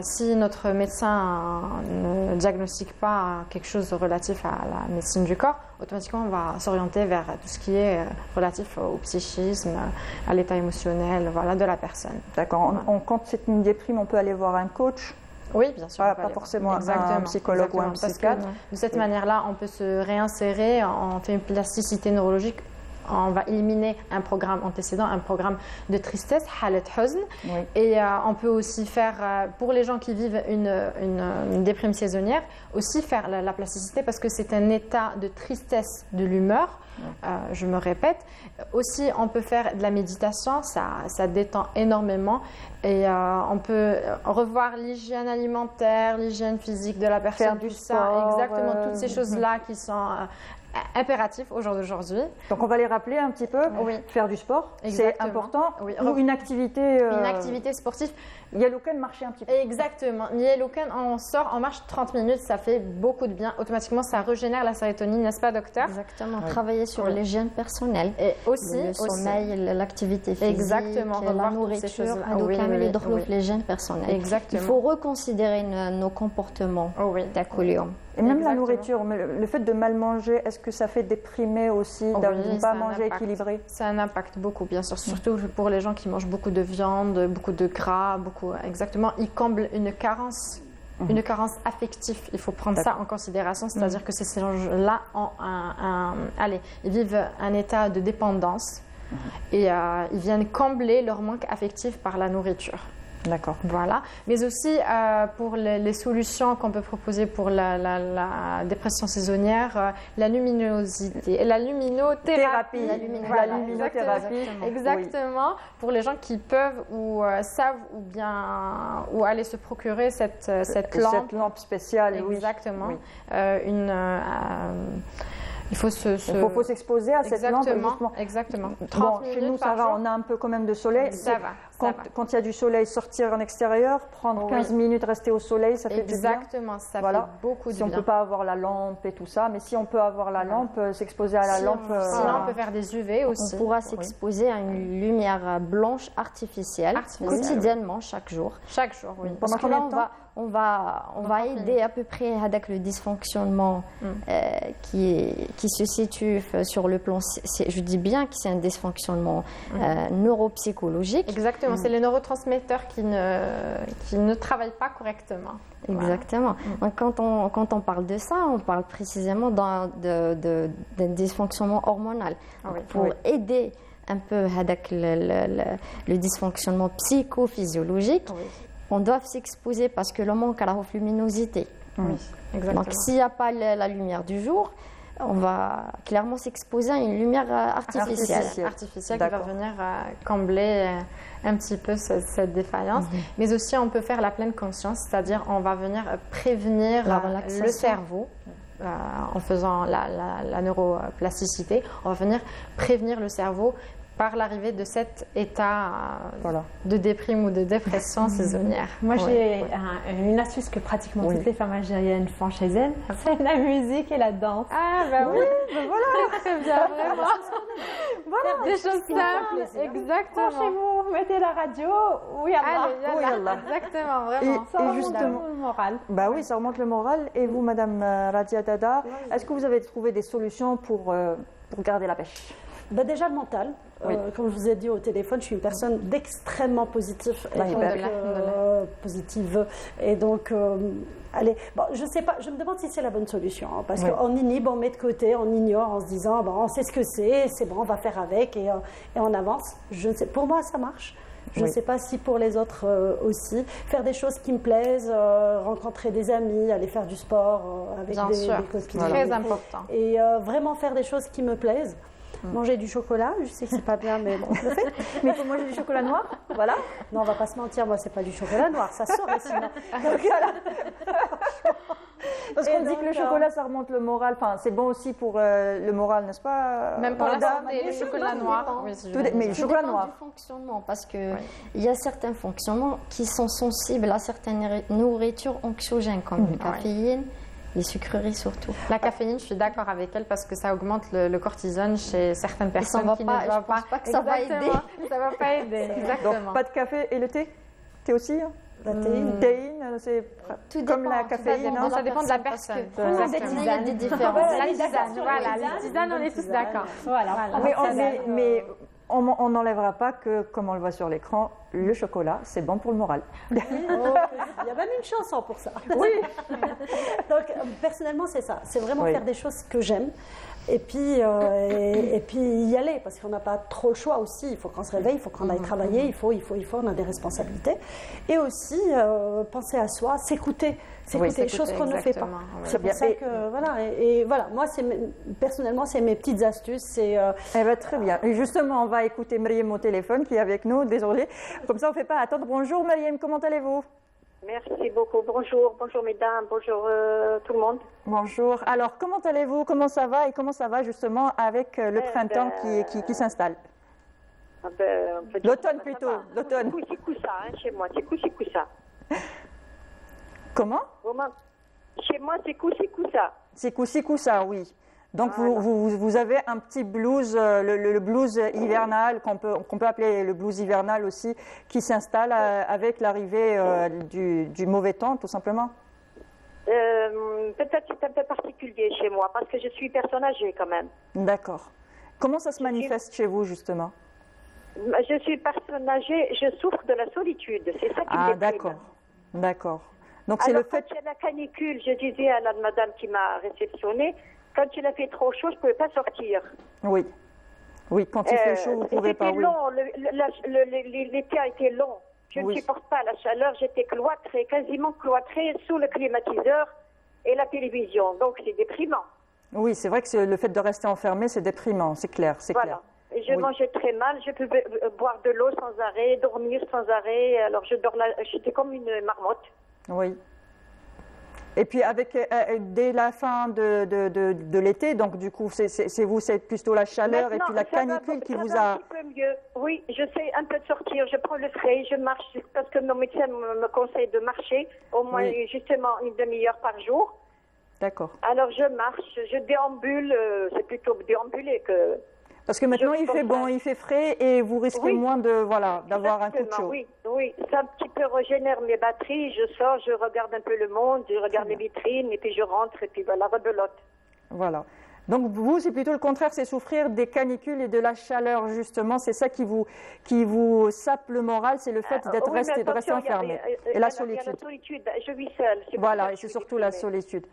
C: si notre médecin ne diagnostique pas quelque chose relatif à la médecine du corps, automatiquement on va s'orienter vers tout ce qui est relatif au psychisme, à l'état émotionnel de la personne.
A: D'accord. Quand c'est une déprime, on peut aller voir un coach?
C: Oui, bien sûr.
A: Pas forcément un psychologue ou un psychiatre.
C: Parce que de cette manière-là, on peut se réinsérer, on fait une plasticité neurologique, on va éliminer un programme antécédent, un programme de tristesse, halet huzn. Et on peut aussi faire, pour les gens qui vivent une déprime saisonnière, aussi faire la plasticité parce que c'est un état de tristesse de l'humeur. Je me répète. Aussi, on peut faire de la méditation, ça détend énormément. Et on peut revoir l'hygiène alimentaire, l'hygiène physique de la personne.
A: Faire du sport.
C: Exactement, toutes ces choses-là qui sont impératifs au jour d'aujourd'hui.
A: Donc on va les rappeler un petit peu. Faire du sport, c'est important. Ou une activité.
C: Une activité sportive.
A: Yelouken, marcher un petit peu.
C: Exactement. Yelouken, on sort, on marche 30 minutes, ça fait beaucoup de bien. Automatiquement, ça régénère la sérotonine, n'est-ce pas, docteur?
D: Exactement. Travailler sur l'hygiène personnelle.
C: Et aussi
D: le sommeil, l'activité physique,
C: exactement,
D: la nourriture, l'hygiène personnelle.
C: Exactement.
D: Il faut reconsidérer nos comportements d'accueillement.
A: Et même la nourriture, le fait de mal manger, est-ce que ça fait déprimer aussi, de ne pas manger équilibré?
C: Ça a un impact beaucoup, bien sûr, surtout pour les gens qui mangent beaucoup de viande, beaucoup de gras, exactement. Ils comblent une carence affective. Il faut prendre ça en considération, c'est-à-dire que ces gens-là ils vivent un état de dépendance et ils viennent combler leur manque affectif par la nourriture.
A: D'accord.
C: Voilà. Mais aussi pour les solutions qu'on peut proposer pour la dépression saisonnière, la luminothérapie.
A: La luminothérapie.
C: Exactement. Pour les gens qui peuvent ou savent ou aller se procurer cette lampe.
A: Cette lampe spéciale.
C: Exactement.
A: Oui. Il faut s'exposer à cette lampe.
C: Exactement.
A: Bon, chez nous, ça va, on a un peu quand même de soleil.
C: Ça va.
A: Quand il y a du soleil, sortir en extérieur, prendre 15 minutes, rester au soleil, ça fait du bien.
C: Exactement, ça fait beaucoup de bien.
A: Si on ne peut pas avoir la lampe et tout ça, mais si on peut avoir la lampe, s'exposer à la lampe...
C: Sinon, on peut faire des UV aussi.
D: On pourra s'exposer à une lumière blanche artificielle quotidiennement, chaque jour.
C: Chaque jour, oui.
D: Parce que là, on va aider à peu près avec le dysfonctionnement qui se situe sur le plan... Je dis bien que c'est un dysfonctionnement neuropsychologique.
C: Exactement, c'est les neurotransmetteurs qui ne travaillent pas correctement.
D: Exactement. Donc, quand on parle de ça, on parle précisément d'un dysfonctionnement hormonal. Pour aider un peu avec le dysfonctionnement psychophysiologique, on doit s'exposer parce que le manque à la luminosité. Donc s'il n'y a pas la lumière du jour, on va clairement s'exposer à une lumière artificielle
C: qui va venir combler un petit peu cette défaillance. Mais aussi, on peut faire la pleine conscience, c'est-à-dire on va venir prévenir le cerveau. En faisant la neuroplasticité, on va venir prévenir le cerveau par l'arrivée de cet état de déprime ou de dépression saisonnière.
H: Moi, j'ai une astuce que pratiquement toutes les femmes algériennes font chez elles, c'est la musique et la danse.
C: Ah, bah oui, voilà. Très bien, vraiment.
H: Voilà,
C: des choses simples, exactement.
H: Chez vous, mettez la radio, oui, Allah.
C: Exactement, vraiment.
A: Ça remonte
H: le moral.
A: Bah oui, ça remonte le moral. Et vous, Madame Radia Dada, est-ce que vous avez trouvé des solutions pour garder la pêche?
B: Bah déjà le mental. Comme je vous ai dit au téléphone, je suis une personne d'extrêmement positive. Positive. Et donc, allez, bon, je sais pas, je me demande si c'est la bonne solution. Hein, parce qu'on inhibe, on met de côté, on ignore en se disant, bon, on sait ce que c'est bon, on va faire avec et on avance. Je ne sais, pour moi, ça marche. Je ne sais pas si pour les autres aussi. Faire des choses qui me plaisent, rencontrer des amis, aller faire du sport avec des copines.
C: Très important.
B: Et vraiment faire des choses qui me plaisent. Manger du chocolat, je sais que c'est pas bien, mais bon, je le fais.
A: Mais il faut manger du chocolat noir, voilà.
B: Non, on va pas se mentir, moi, c'est pas du chocolat noir, ça sort sinon. Donc, voilà.
A: Parce qu'on dit que le chocolat, ça remonte le moral. Enfin, c'est bon aussi pour le moral, n'est-ce pas?
C: Même pour la santé, le chocolat noir.
A: Mais le chocolat noir.
D: Du fonctionnement, parce que il y a certains fonctionnements qui sont sensibles à certaines nourritures anxiogènes, comme la caféine. Les sucreries surtout.
C: La caféine, je suis d'accord avec elle parce que ça augmente le cortisone chez certaines personnes qui ne doivent pas.
D: Pas que ça va aider.
C: Ça va pas aider, exactement.
A: Donc pas de café et le thé? Thé aussi?
B: La théine.
A: Théine, c'est comme la caféine.
C: Ça dépend de la personne.
D: Il y a des différences.
C: La tisane, voilà, la tisane, on est tous d'accord.
A: Mais on n'enlèvera pas que, comme on le voit sur l'écran, le chocolat, c'est bon pour le moral.
B: Il y a même une chanson pour ça.
A: Oui.
B: Donc, personnellement, c'est ça. C'est vraiment faire des choses que j'aime. Et puis y aller, parce qu'on n'a pas trop le choix aussi. Il faut qu'on se réveille, il faut qu'on aille travailler, il faut, on a des responsabilités. Et aussi, penser à soi, s'écouter. S'écouter les choses qu'on ne fait pas. C'est pour ça que, voilà. Et voilà, moi, personnellement, c'est mes petites astuces.
A: Eh bien, très bien. Et justement, on va écouter Mariam au téléphone qui est avec nous. Désolée. Comme ça, on ne fait pas attendre. Bonjour Mariam, comment allez-vous?
I: Merci beaucoup. Bonjour mesdames, bonjour tout le monde.
A: Bonjour. Alors, comment allez-vous? Comment ça va? Et comment ça va justement avec le printemps qui s'installe? L'automne plutôt, l'automne.
I: C'est coussa, chez moi, c'est coussa.
A: Comment?
I: Chez moi, c'est coussa.
A: C'est coussa, oui. Donc vous avez un petit blues, le blues hivernal, qu'on peut appeler le blues hivernal aussi, qui s'installe avec l'arrivée du mauvais temps, tout simplement.
I: Peut-être c'est un peu particulier chez moi, parce que je suis personne âgée quand même.
A: D'accord. Comment ça se manifeste chez vous, justement?
I: Je suis personne âgée, je souffre de la solitude, c'est ça qui me déprime.
A: D'accord. Donc c'est le fait...
I: Quand il y a la canicule, je disais à la madame qui m'a réceptionnée, quand il a fait trop chaud, je ne pouvais pas sortir.
A: Oui, quand il fait chaud, vous ne pouvez pas.
I: C'était long, l'été a été long. Je ne supporte pas la chaleur, j'étais quasiment cloîtrée sous le climatiseur et la télévision. Donc c'est déprimant.
A: Oui, c'est vrai que le fait de rester enfermé, c'est déprimant, c'est clair.
I: Voilà. Et je mangeais très mal, je pouvais boire de l'eau sans arrêt, dormir sans arrêt. Alors j'étais comme une marmotte.
A: Oui. Et puis dès la fin de l'été, donc du coup, c'est plutôt la chaleur et puis la canicule qui vous a...
I: Un petit peu mieux. Oui, je sais un peu de sortir, je prends le frais, je marche, parce que mon médecin me conseille de marcher au moins justement une demi-heure par jour.
A: D'accord.
I: Alors je marche, je déambule, c'est plutôt déambuler que...
A: Parce que maintenant il fait bon, il fait frais et vous risquez moins d'avoir un coup de chaud.
I: Oui, ça un petit peu régénère mes batteries, je sors, je regarde un peu le monde, je regarde les vitrines et puis je rentre et puis voilà, rebelote.
A: Voilà. Donc vous, c'est plutôt le contraire, c'est souffrir des canicules et de la chaleur justement, c'est ça qui vous sape le moral, c'est le fait de rester enfermé. Et la solitude.
I: Il y a la solitude, je vis seule.
A: Voilà, et c'est surtout la solitude.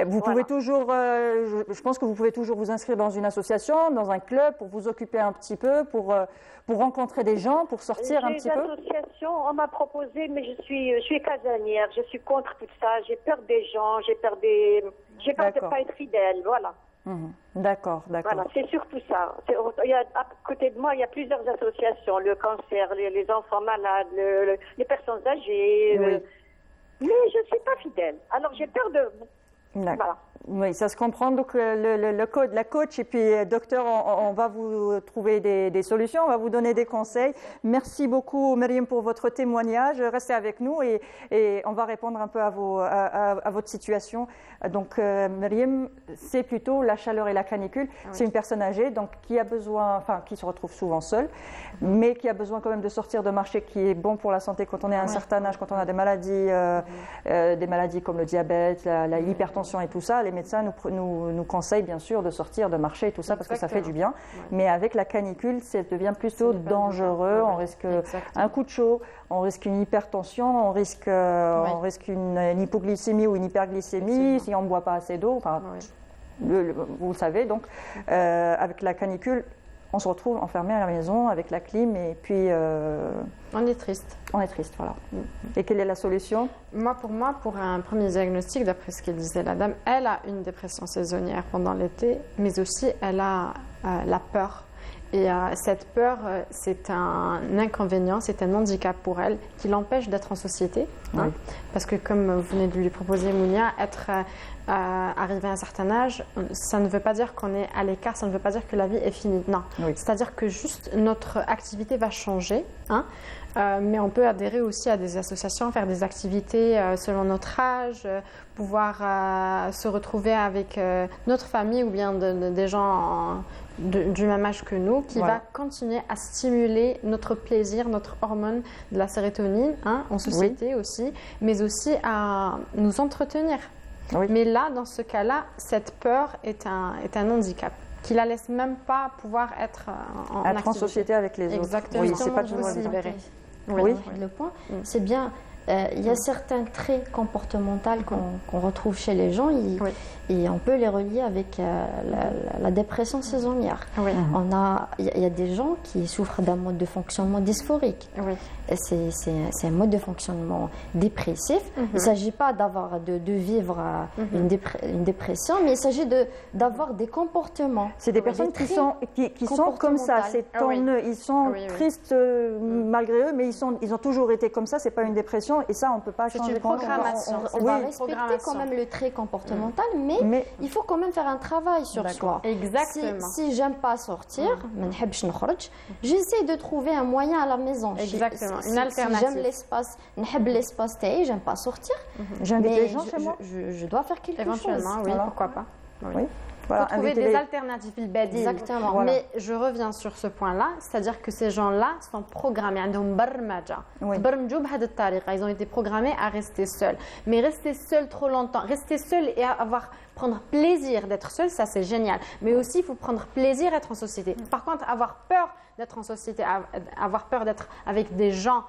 A: Vous pouvez toujours, je pense que vous pouvez toujours vous inscrire dans une association, dans un club, pour vous occuper un petit peu, pour rencontrer des gens, pour sortir un petit peu.
I: L'association, on m'a proposé, mais je suis casanière, je suis contre tout ça, j'ai peur des gens, j'ai peur de pas être fidèle, voilà.
A: D'accord.
I: Voilà, c'est surtout ça. À côté de moi, il y a plusieurs associations, le cancer, les enfants malades, les personnes âgées. Mais je ne suis pas fidèle. Alors j'ai peur de...
A: Voilà. Oui, ça se comprend. Donc, la coach et puis docteur, on va vous trouver des solutions, on va vous donner des conseils. Merci beaucoup, Myriam, pour votre témoignage. Restez avec nous et on va répondre un peu à votre situation. Donc, Myriam, c'est plutôt la chaleur et la canicule. Oui. C'est une personne âgée, donc qui a besoin, enfin, qui se retrouve souvent seule, mais qui a besoin quand même de sortir, de marcher, qui est bon pour la santé quand on est à un certain âge, quand on a des maladies comme le diabète, l'hypertension et tout ça. Les médecins nous conseillent bien sûr de sortir, de marcher et tout ça parce que ça fait du bien. Ouais. Mais avec la canicule, ça devient plutôt dangereux. On risque un coup de chaud, on risque une hypertension, on risque une hypoglycémie ou une hyperglycémie si on ne boit pas assez d'eau. Enfin, vous le savez. Donc, avec la canicule, on se retrouve enfermé à la maison avec la clim et puis...
C: on est triste.
A: On est triste, voilà. Et quelle est la solution ?
C: Pour un premier diagnostic, d'après ce qu'elle disait la dame, elle a une dépression saisonnière pendant l'été, mais aussi elle a la peur. Et cette peur, c'est un inconvénient, c'est un handicap pour elle qui l'empêche d'être en société. Hein, parce que comme vous venez de lui proposer, Mounia, être arrivé à un certain âge, ça ne veut pas dire qu'on est à l'écart, ça ne veut pas dire que la vie est finie. Non, c'est-à-dire que juste notre activité va changer. Hein, mais on peut adhérer aussi à des associations, faire des activités selon notre âge, pouvoir se retrouver avec notre famille ou bien des gens du même âge que nous, qui va continuer à stimuler notre plaisir, notre hormone de la sérotonine, hein, en société aussi, mais aussi à nous entretenir. Oui. Mais là, dans ce cas-là, cette peur est un handicap qui la laisse même pas pouvoir être
A: en société avec les autres.
C: Exactement.
A: Oui, c'est pas toujours
C: se libérer.
D: Oui. Le point, c'est bien. Il y a certains traits comportementaux qu'on retrouve chez les gens et on peut les relier avec la dépression saisonnière. Oui. Il y a des gens qui souffrent d'un mode de fonctionnement dysphorique. Oui. C'est un mode de fonctionnement dépressif. Il ne s'agit pas de vivre une dépression, mais il s'agit d'avoir des comportements.
A: C'est des personnes qui sont comme ça, c'est en eux. Ils sont tristes malgré eux, mais ils ont toujours été comme ça, ce n'est pas une dépression. Et ça, on ne peut pas changer.
C: C'est une programmation.
D: On va respecter quand même le trait comportemental, mais il faut quand même faire un travail sur soi.
C: Exactement.
D: Si j'aime pas sortir, j'essaie de trouver un moyen à la maison.
C: Exactement. Une alternative.
D: Si j'aime l'espace, j'aime pas sortir.
A: J'invite les gens chez moi.
D: Je dois faire quelque chose.
C: Éventuellement, oui, pourquoi pas.
A: Oui.
C: Voilà, trouver des alternatives.
D: Exactement.
C: Voilà. Mais je reviens sur ce point-là, c'est-à-dire que ces gens-là sont programmés. Ils ont été programmés à rester seuls. Mais rester seul trop longtemps, rester seul et prendre plaisir d'être seul, ça c'est génial. Mais aussi, il faut prendre plaisir d'être en société. Par contre, avoir peur d'être en société, avoir peur d'être avec des gens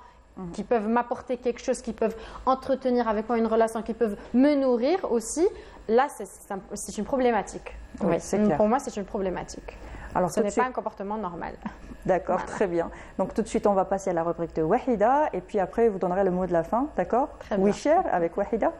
C: qui peuvent m'apporter quelque chose, qui peuvent entretenir avec moi une relation, qui peuvent me nourrir aussi, là, c'est une problématique.
A: Oui, c'est clair.
C: Pour moi, c'est une problématique. Alors, ce n'est pas un comportement normal.
A: D'accord, très bien. Donc, tout de suite, on va passer à la rubrique de Wahida, et puis après, vous donnerez le mot de la fin, d'accord ?
C: Très bien.
A: Oui, cher, avec Wahida.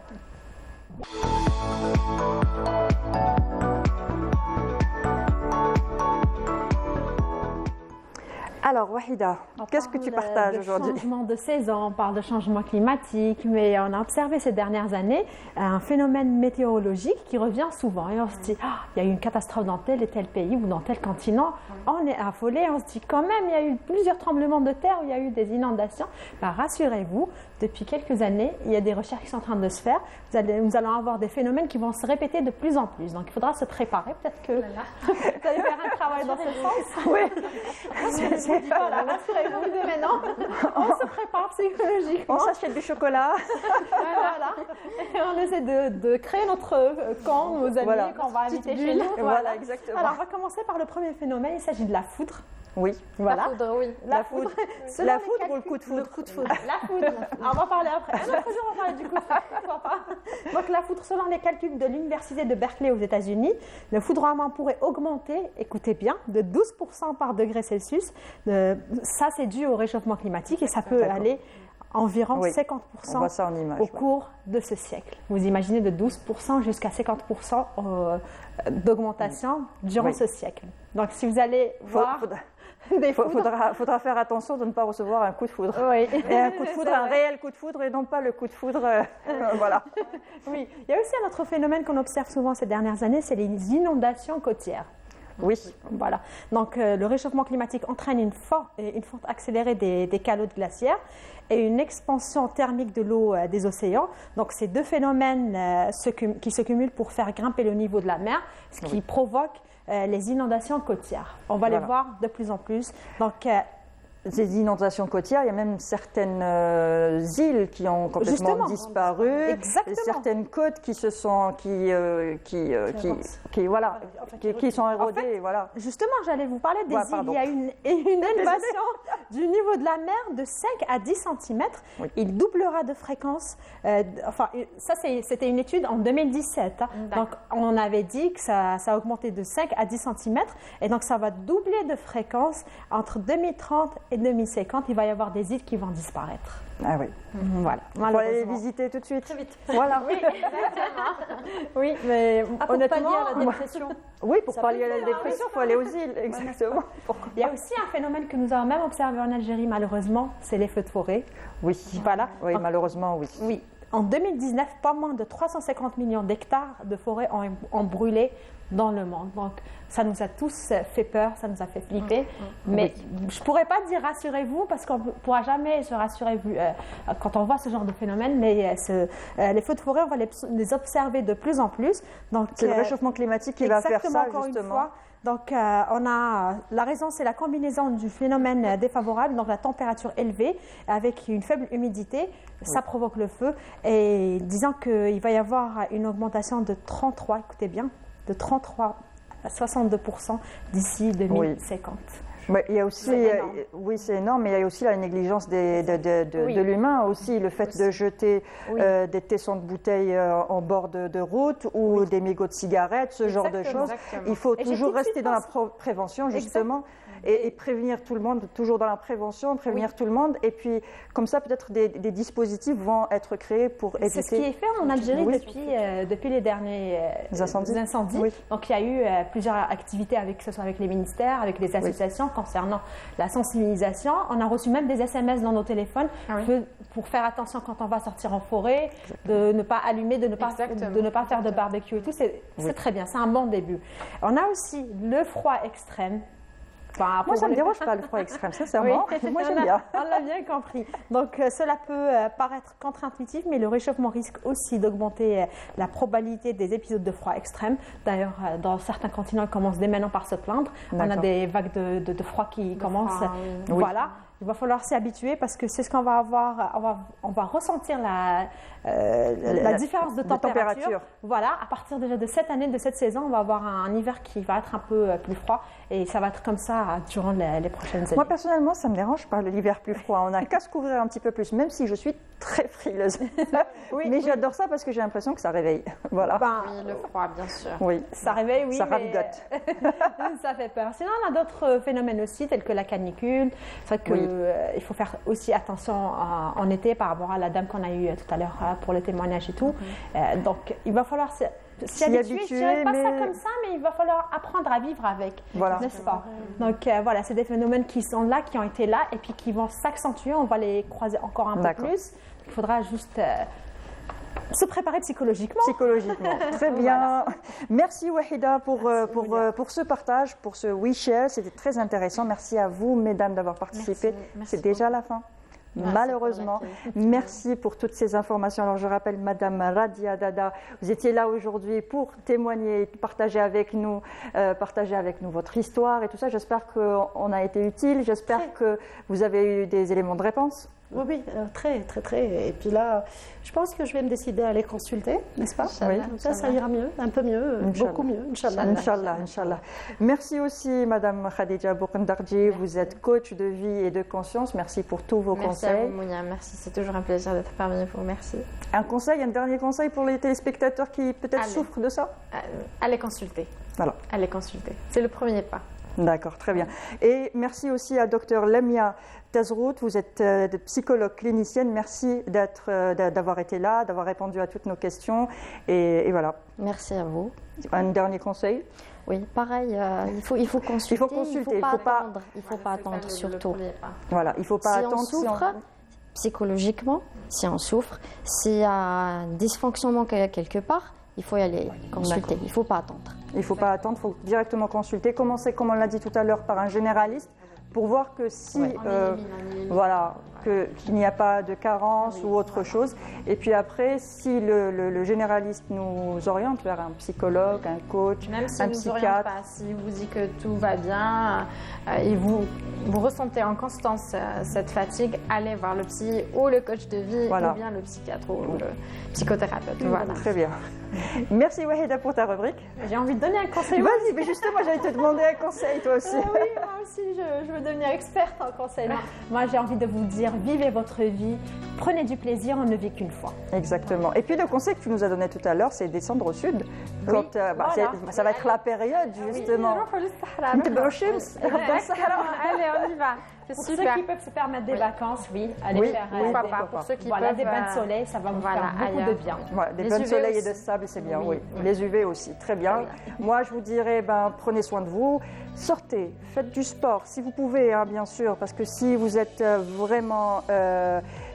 A: Alors, Wahida, qu'est-ce que tu partages aujourd'hui ?
H: On parle de changement de saison, on parle de changement climatique, mais on a observé ces dernières années un phénomène météorologique qui revient souvent. Et on se dit, il y a eu une catastrophe dans tel et tel pays ou dans tel continent. On est affolé, on se dit quand même, il y a eu plusieurs tremblements de terre, il y a eu des inondations. Ben, rassurez-vous, depuis quelques années, il y a des recherches qui sont en train de se faire. Nous allons avoir des phénomènes qui vont se répéter de plus en plus. Donc, il faudra se préparer. Peut-être que vous allez faire un travail dans ce sens.
A: Oui.
H: Voilà, rassurez-vous, dès maintenant, on se prépare psychologiquement.
A: On s'achète du chocolat.
H: Voilà. Et on essaie de créer notre camp, nos amis qu'on va inviter chez nous.
A: Voilà, exactement.
H: Alors, on va commencer par le premier phénomène. Il s'agit de la foudre.
A: Oui,
C: voilà. La foudre, oui.
A: La foudre. La foudre ou le coup de foudre ?
H: Le coup de foudre. La foudre. Alors, on va parler après. Un autre jour, on va parler du coup de foudre. Pourquoi pas ? Donc, la foudre, selon les calculs de l'université de Berkeley aux États-Unis, le foudroiement pourrait augmenter, écoutez bien, de 12% par degré Celsius. Ça, c'est dû au réchauffement climatique et ça peut aller environ 50% au cours de ce siècle. Vous imaginez de 12% jusqu'à 50% d'augmentation durant ce siècle. Donc, si vous allez voir...
A: Il faudra faire attention de ne pas recevoir un coup de foudre.
H: Oui.
A: Et un coup de foudre, un réel coup de foudre, et non pas le coup de foudre. Voilà.
H: Oui. Il y a aussi un autre phénomène qu'on observe souvent ces dernières années, c'est les inondations côtières.
A: Oui.
H: Voilà. Donc, le réchauffement climatique entraîne une forte accélérée des calottes glaciaires et une expansion thermique de l'eau des océans. Donc, ces deux phénomènes qui se cumulent pour faire grimper le niveau de la mer, ce qui provoque les inondations côtières. On va les voir de plus en plus. Donc,
A: ces inondations côtières, il y a même certaines îles qui ont complètement disparu, certaines côtes qui se sont, qui sont érodées.
H: En fait,
A: voilà.
H: Justement, j'allais vous parler des îles. Il y a une élévation du niveau de la mer de 5 à 10 cm. Oui. Il doublera de fréquence. C'était une étude en 2017. Donc, on avait dit que ça a augmenté de 5 à 10 cm. Et donc, ça va doubler de fréquence entre 2030 et 2050. Il va y avoir des îles qui vont disparaître.
A: Ah oui.
H: Voilà.
A: On va aller les visiter tout de suite.
B: Très vite.
A: Voilà.
H: Oui, exactement. Oui, mais honnêtement,
B: pallier à la dépression.
A: Oui, pour pallier à la dépression, il faut aller aux îles. Exactement.
H: Il y a aussi un phénomène que nous avons même observé en Algérie, malheureusement, c'est les feux de forêt.
A: Oui.
H: Voilà.
A: Oui, malheureusement, oui.
H: Oui. En 2019, pas moins de 350 millions d'hectares de forêts ont brûlé dans le monde. Donc, ça nous a tous fait peur, ça nous a fait flipper. Mais je ne pourrais pas dire rassurez-vous, parce qu'on ne pourra jamais se rassurer quand on voit ce genre de phénomène. Mais les feux de forêt, on va les observer de plus en plus.
A: C'est le réchauffement climatique qui va faire ça,
H: encore
A: justement.
H: Une fois. Donc, la raison, c'est la combinaison du phénomène défavorable, donc la température élevée avec une faible humidité, ça provoque le feu. Et disons qu'il va y avoir une augmentation de 33, écoutez bien, de 33 à 62% d'ici 2050.
A: Mais il y a aussi, c'est énorme, mais il y a aussi la négligence de l'humain aussi, le fait de jeter des tessons de bouteilles en bord de route ou des mégots de cigarettes, ce genre de choses. Il faut toujours rester dans la prévention, justement, et prévenir tout le monde, toujours dans la prévention, prévenir tout le monde, et puis comme ça, peut-être des dispositifs vont être créés pour éviter...
H: C'est ce qui est fait en Algérie depuis les derniers incendies. Oui. Donc il y a eu plusieurs activités, que ce soit avec les ministères, avec les associations, concernant la sensibilisation. On a reçu même des SMS dans nos téléphones pour faire attention quand on va sortir en forêt, de ne pas allumer, de ne pas faire de barbecue et tout. C'est très bien, c'est un bon début. On a aussi le froid extrême.
A: Moi, ça ne me dérange pas, le froid extrême, sincèrement. Moi, j'aime bien.
H: On l'a bien compris. Donc, cela peut paraître contre-intuitif, mais le réchauffement risque aussi d'augmenter la probabilité des épisodes de froid extrême. D'ailleurs, dans certains continents, ils commencent dès maintenant par se plaindre. On a des vagues de froid qui commencent. Voilà. Il va falloir s'y habituer parce que c'est ce qu'on va avoir. On va ressentir la différence de température. Voilà, à partir déjà de cette année, de cette saison, on va avoir un hiver qui va être un peu plus froid et ça va être comme ça durant les prochaines années.
A: Moi, personnellement, ça ne me dérange pas l'hiver plus froid. On n'a qu'à se couvrir un petit peu plus, même si je suis très frileuse. Mais j'adore ça parce que j'ai l'impression que ça réveille. Voilà.
C: Oui, le froid, bien sûr.
A: Oui.
H: Ça réveille, oui.
A: Ça ravigote.
H: Ça fait peur. Sinon, on a d'autres phénomènes aussi, tels que la canicule. C'est vrai qu'il faut faire aussi attention en été par rapport à la dame qu'on a eue tout à l'heure pour le témoignage et tout. Donc, il va falloir s'y habituer. Je ne dirais pas ça comme ça, mais il va falloir apprendre à vivre avec, n'est-ce pas? Donc, voilà, c'est des phénomènes qui sont là, qui ont été là, et puis qui vont s'accentuer. On va les croiser encore un peu plus. Il faudra juste se préparer psychologiquement.
A: Très bien. Voilà. Merci Wahida pour ce partage, pour ce WeShare. C'était très intéressant. Merci à vous, mesdames, d'avoir participé. C'est déjà la fin. Malheureusement. Merci pour toutes ces informations. Alors, je rappelle, Madame Radia Dada, vous étiez là aujourd'hui pour témoigner, partager avec nous votre histoire et tout ça. J'espère qu'on a été utile. J'espère que vous avez eu des éléments de réponse.
B: Oui, très. Et puis là, je pense que je vais me décider à aller consulter, n'est-ce pas?
A: Oui.
B: Ça ira mieux, un peu mieux, beaucoup mieux,
A: Inch'Allah. Merci aussi, Madame Khadija Boukndarji. Vous êtes coach de vie et de conscience. Merci pour tous vos conseils.
C: Merci à vous, Mounia. Merci, c'est toujours un plaisir d'être parmi vous. Merci.
A: Un dernier conseil pour les téléspectateurs qui peut-être souffrent de ça?
C: Allez consulter.
A: Voilà.
C: Allez consulter. C'est le premier pas.
A: D'accord, très bien. Et merci aussi à Dr Lemia Tazrout, vous êtes psychologue clinicienne. Merci d'avoir été là, d'avoir répondu à toutes nos questions. Et voilà.
D: Merci à vous.
A: Un dernier conseil?
D: Oui, pareil, il faut consulter.
A: Il faut consulter,
D: il faut pas attendre surtout.
A: Voilà, il ne faut pas attendre.
D: Si on souffre, psychologiquement, si on souffre, s'il y a un dysfonctionnement quelque part, il faut y aller consulter, il ne faut pas attendre.
A: Il ne faut pas attendre, il faut directement consulter. Commencer, comme on l'a dit tout à l'heure, par un généraliste pour voir que si, voilà, qu'il n'y a pas de carence ou autre chose. Et puis après, si le généraliste nous oriente vers un psychologue, un coach,
C: même si
A: un
C: psychiatre, pas, si vous dit que tout va bien et vous ressentez en constance cette fatigue, allez voir le psy ou le coach de vie ou bien le psychiatre ou le psychothérapeute. Voilà.
A: Très bien. Merci Wahida pour ta rubrique.
H: J'ai envie de donner un conseil.
A: Vas-y, mais justement, j'allais te demander un conseil, toi aussi.
H: Oui, moi aussi, je veux devenir experte en conseil. Moi, j'ai envie de vous dire, vivez votre vie, prenez du plaisir, on ne vit qu'une fois.
A: Exactement. Et puis le conseil que tu nous as donné tout à l'heure, c'est descendre au sud. Quand, ça va être la période, justement.
C: Allez, on y va.
H: Pour ceux qui peuvent se permettre des vacances, allez faire
C: pour ceux qui
H: peuvent, des bains de soleil, ça va vous faire beaucoup de bien.
A: Voilà, des bains de soleil et de sable, c'est bien, oui. Les UV aussi, très bien. Moi, je vous dirais, prenez soin de vous, sortez, faites du sport, si vous pouvez, bien sûr, parce que si vous êtes vraiment...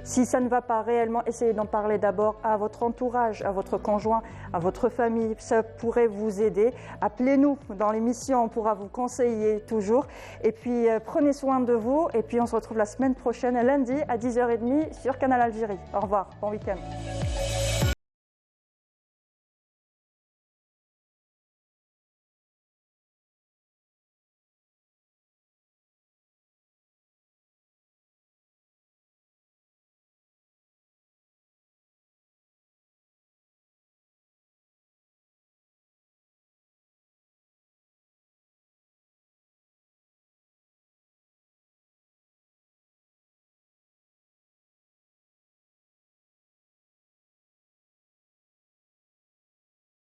A: si ça ne va pas réellement, essayez d'en parler d'abord à votre entourage, à votre conjoint, à votre famille. Ça pourrait vous aider. Appelez-nous dans l'émission, on pourra vous conseiller toujours. Et puis, prenez soin de vous. Et puis, on se retrouve la semaine prochaine, lundi à 10h30 sur Canal Algérie. Au revoir, bon week-end.